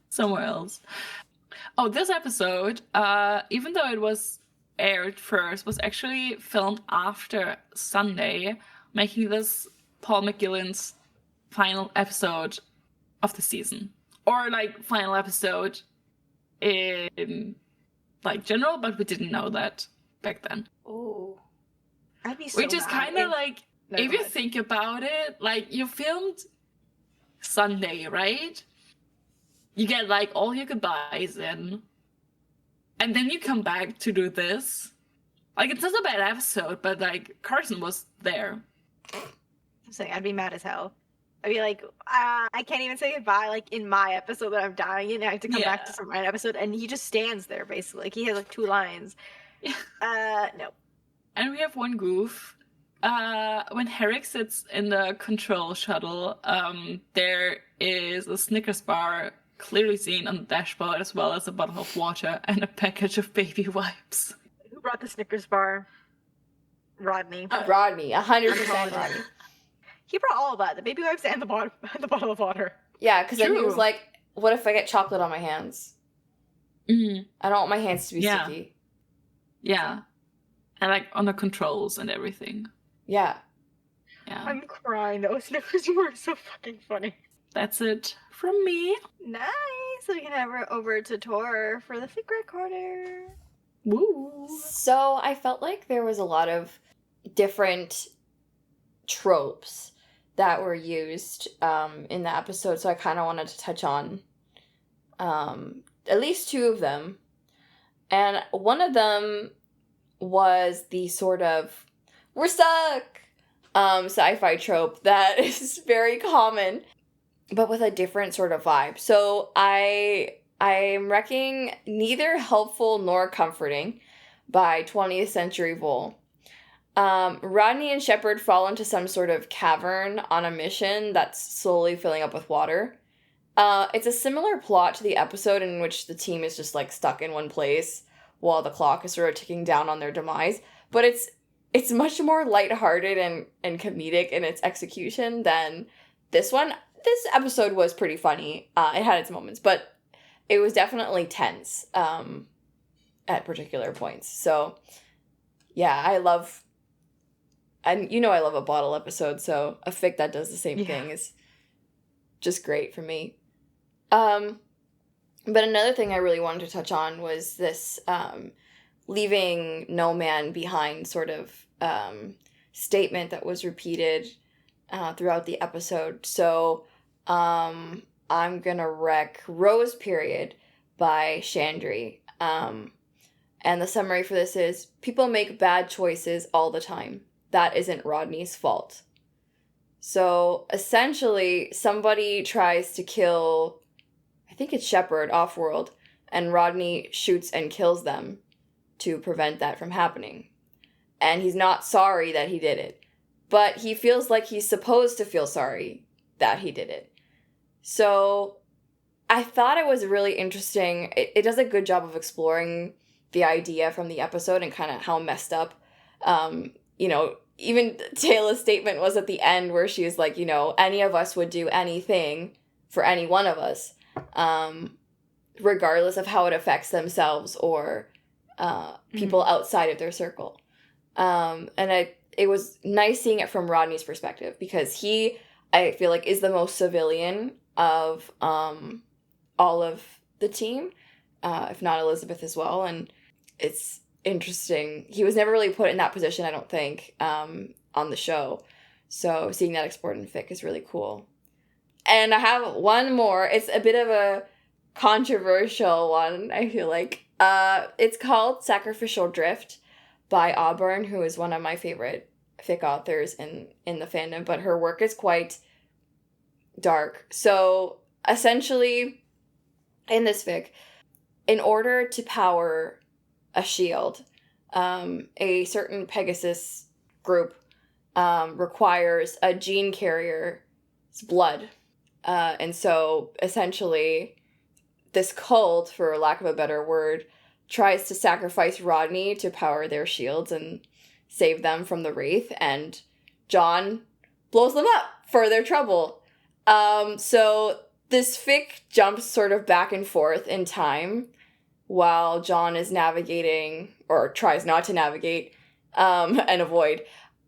somewhere else. Oh, this episode, even though it was aired first, was actually filmed after Sunday, making this Paul McGillen's final episode of the season. Or like final episode in like general, but we didn't know that back then. Oh, I'd be so Which is mad kind of if- like, No, if go you ahead. think about it, like you filmed Sunday, right? You get like all your goodbyes in, and then you come back to do this. Like it's not a bad episode, but like Carson was there. I'm saying I'd be mad as hell. I'd be like, I can't even say goodbye. Like in my episode that I'm dying in, I have to come back to some random episode, and he just stands there basically. Like he has like 2 lines. Yeah. No. And we have one goof. When Herrick sits in the control shuttle, there is a Snickers bar clearly seen on the dashboard, as well as a bottle of water and a package of baby wipes. Who brought the Snickers bar? Rodney. Rodney, 100% Rodney. He brought all of that: the baby wipes and the bottle of water. Yeah, because then he was True. like, what if I get chocolate on my hands? Mm, I don't want my hands to be Yeah. sticky. yeah. And like on the controls and everything. Yeah. Yeah. I'm crying. Those Snickers were so fucking funny. That's it from me. Nice. So we can have her over to Tor for the Fic Rec Corner. Woo. So I felt like there was a lot of different tropes that were used in the episode, so I kind of wanted to touch on at least 2 of them. And one of them was the sort of we're stuck sci-fi trope that is very common, but with a different sort of vibe. So I'm wrecking neither helpful nor comforting by 20th Century Vol. Rodney and Sheppard fall into some sort of cavern on a mission that's slowly filling up with water. It's a similar plot to the episode in which the team is just like stuck in one place while the clock is sort of ticking down on their demise. But it's much more lighthearted and comedic in its execution than this one. This episode was pretty funny. It had its moments, but it was definitely tense at particular points. So yeah, I love a bottle episode, so a fic that does the same thing is just great for me. But another thing I really wanted to touch on was this leaving no man behind sort of statement that was repeated throughout the episode. So I'm gonna rec Rose Period by Chandri. And the summary for this is, people make bad choices all the time. That isn't Rodney's fault. So essentially, somebody tries to kill, I think it's Sheppard, off-world, and Rodney shoots and kills them to prevent that from happening. And he's not sorry that he did it, but he feels like he's supposed to feel sorry that he did it. So I thought it was really interesting. It does a good job of exploring the idea from the episode and kind of how messed up, even Teyla's statement was at the end where she was like, any of us would do anything for any one of us, regardless of how it affects themselves or people outside of their circle. And it was nice seeing it from Rodney's perspective, because he, I feel like, is the most civilian of all of the team, if not Elizabeth as well. And it's interesting. He was never really put in that position, I don't think, on the show. So seeing that explored in fic is really cool. And I have one more. It's a bit of a controversial one, I feel like. It's called Sacrificial Drift by Auburn, who is one of my favorite fic authors in the fandom, but her work is quite dark. So essentially, in this fic, in order to power a shield, a certain Pegasus group requires a gene carrier's blood. And so essentially, this cult, for lack of a better word, tries to sacrifice Rodney to power their shields and save them from the Wraith, and John blows them up for their trouble. So this fic jumps sort of back and forth in time while John is navigating, or tries not to navigate, and avoid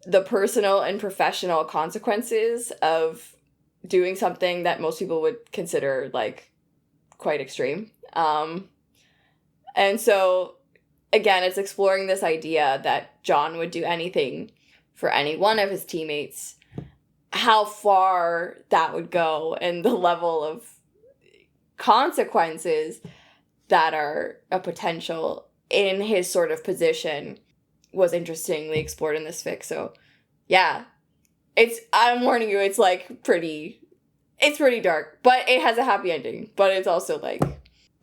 the personal and professional consequences of doing something that most people would consider, like, quite extreme. And so, again, it's exploring this idea that John would do anything for any one of his teammates, how far that would go, and the level of consequences that are a potential in his sort of position was interestingly explored in this fic. So, yeah, I'm warning you, it's pretty dark, but it has a happy ending, but it's also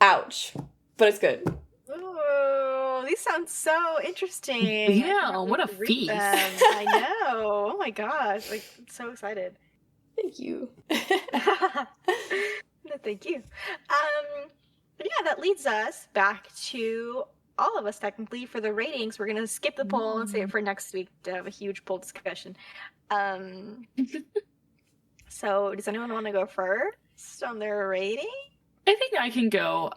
ouch, but it's good. Oh, these sound so interesting. Yeah, what a feast. I know. Oh my gosh, I'm so excited. Thank you. No, thank you. But yeah, that leads us back to all of us technically for the ratings. We're gonna skip the poll and save it for next week to have a huge poll discussion. So does anyone want to go first on their rating? I think I can go.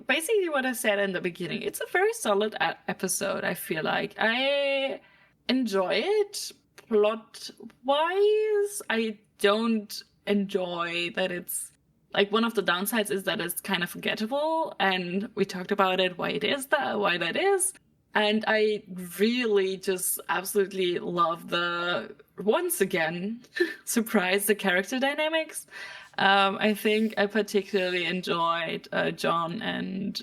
Basically what I said in the beginning. It's a very solid episode, I feel like. I enjoy it. Plot-wise, I don't enjoy that it's... one of the downsides is that it's kind of forgettable, and we talked about it, why that is. And I really just absolutely love once again, surprise the character dynamics. I think I particularly enjoyed John and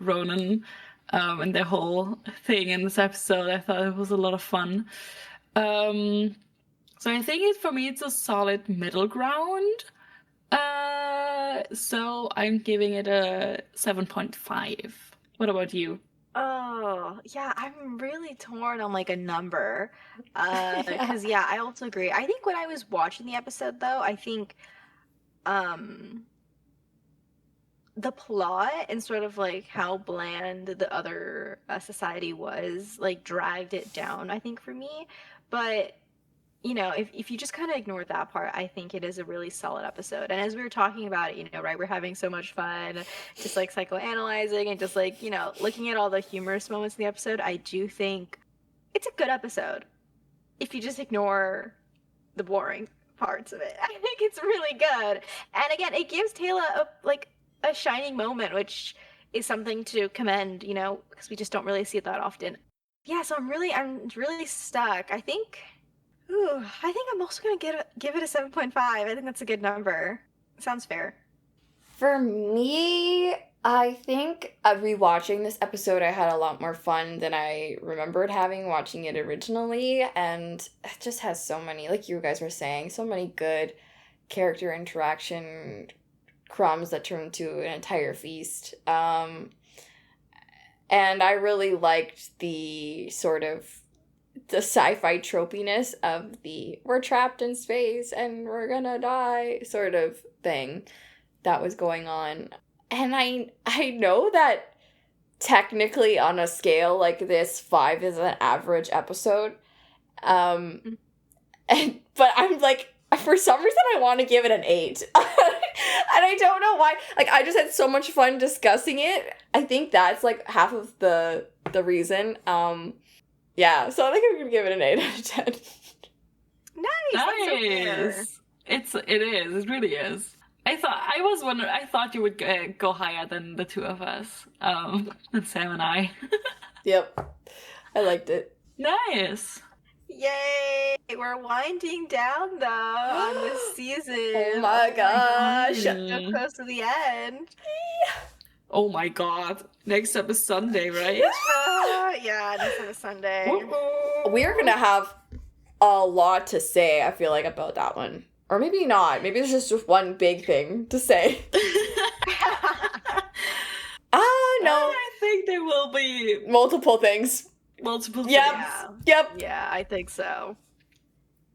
Ronon and their whole thing in this episode. I thought it was a lot of fun. So I think for me, it's a solid middle ground. So I'm giving it a 7.5. What about you? Oh, yeah, I'm really torn on a number. Because yeah, I also agree. I think when I was watching the episode though, I think the plot and sort of how bland the other society was dragged it down, I think, for me. But you know, if you just kind of ignore that part, I think it is a really solid episode. And as we were talking about it, you know, right, we're having so much fun, just like psychoanalyzing and just like, you know, looking at all the humorous moments in the episode. I do think it's a good episode if you just ignore the boring parts of it. I think it's really good. And again, it gives Teyla a shining moment, which is something to commend, you know, because we just don't really see it that often. Yeah, so I'm really stuck. I think I'm also gonna give it a 7.5. I think that's a good number. Sounds fair. For me, I think rewatching this episode, I had a lot more fun than I remembered having watching it originally, and it just has so many, like you guys were saying, so many good character interaction crumbs that turn into an entire feast. And I really liked the sort of the sci-fi tropiness of the we're trapped in space and we're gonna die sort of thing that was going on. And I know that technically on a scale like this, 5 is an average episode. But I'm like, for some reason I want to give it an 8. And I don't know why. Like, I just had so much fun discussing it. I think that's like half of the reason. Yeah, so I think I'm gonna give it an 8 out of 10. Nice. It really is. I thought you would go higher than the two of us, than Sam and I. Yep, I liked it. Nice. Yay! We're winding down though on this season. Oh my gosh! So close to the end. Oh my god! Next up is Sunday, right? Yeah, next up is Sunday. We're gonna have a lot to say, I feel like, about that one. Or maybe not. Maybe there's just one big thing to say. No. I think there will be multiple things. Multiple things. Yep. Yeah, I think so.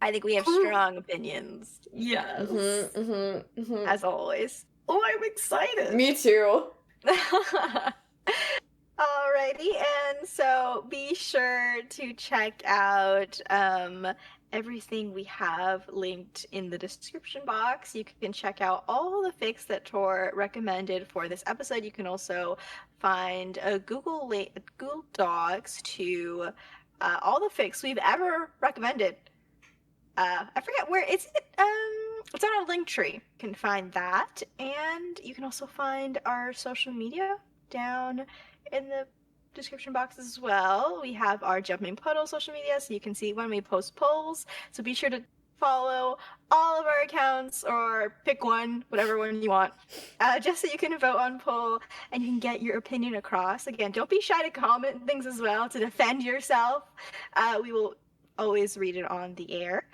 I think we have strong opinions. Yes. As always. Oh, I'm excited. Me too. Alrighty, and so be sure to check out everything we have linked in the description box. You can check out all the fics that Tor recommended for this episode. You can also find a Google Docs to all the fics we've ever recommended. I forget where it's on a link tree. You can find that, and you can also find our social media down in the description box as well. We have our Jumping Puddles social media, so you can see when we post polls. So be sure to follow all of our accounts, or pick one, whatever one you want, just so you can vote on poll and you can get your opinion across. Again, don't be shy to comment things as well, to defend yourself. We will always read it on the air.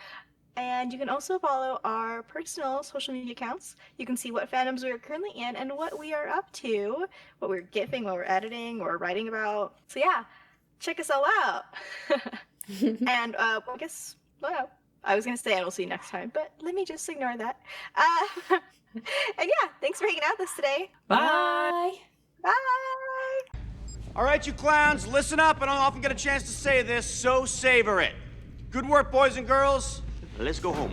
And you can also follow our personal social media accounts. You can see what fandoms we are currently in and what we are up to, what we're gifting, what we're editing, what we're writing about. So yeah, check us all out. And I guess, well, I was going to say, and we'll see you next time, but let me just ignore that. And yeah, thanks for hanging out with us today. Bye. Bye. All right, you clowns, listen up. I don't often get a chance to say this, so savor it. Good work, boys and girls. Let's go home.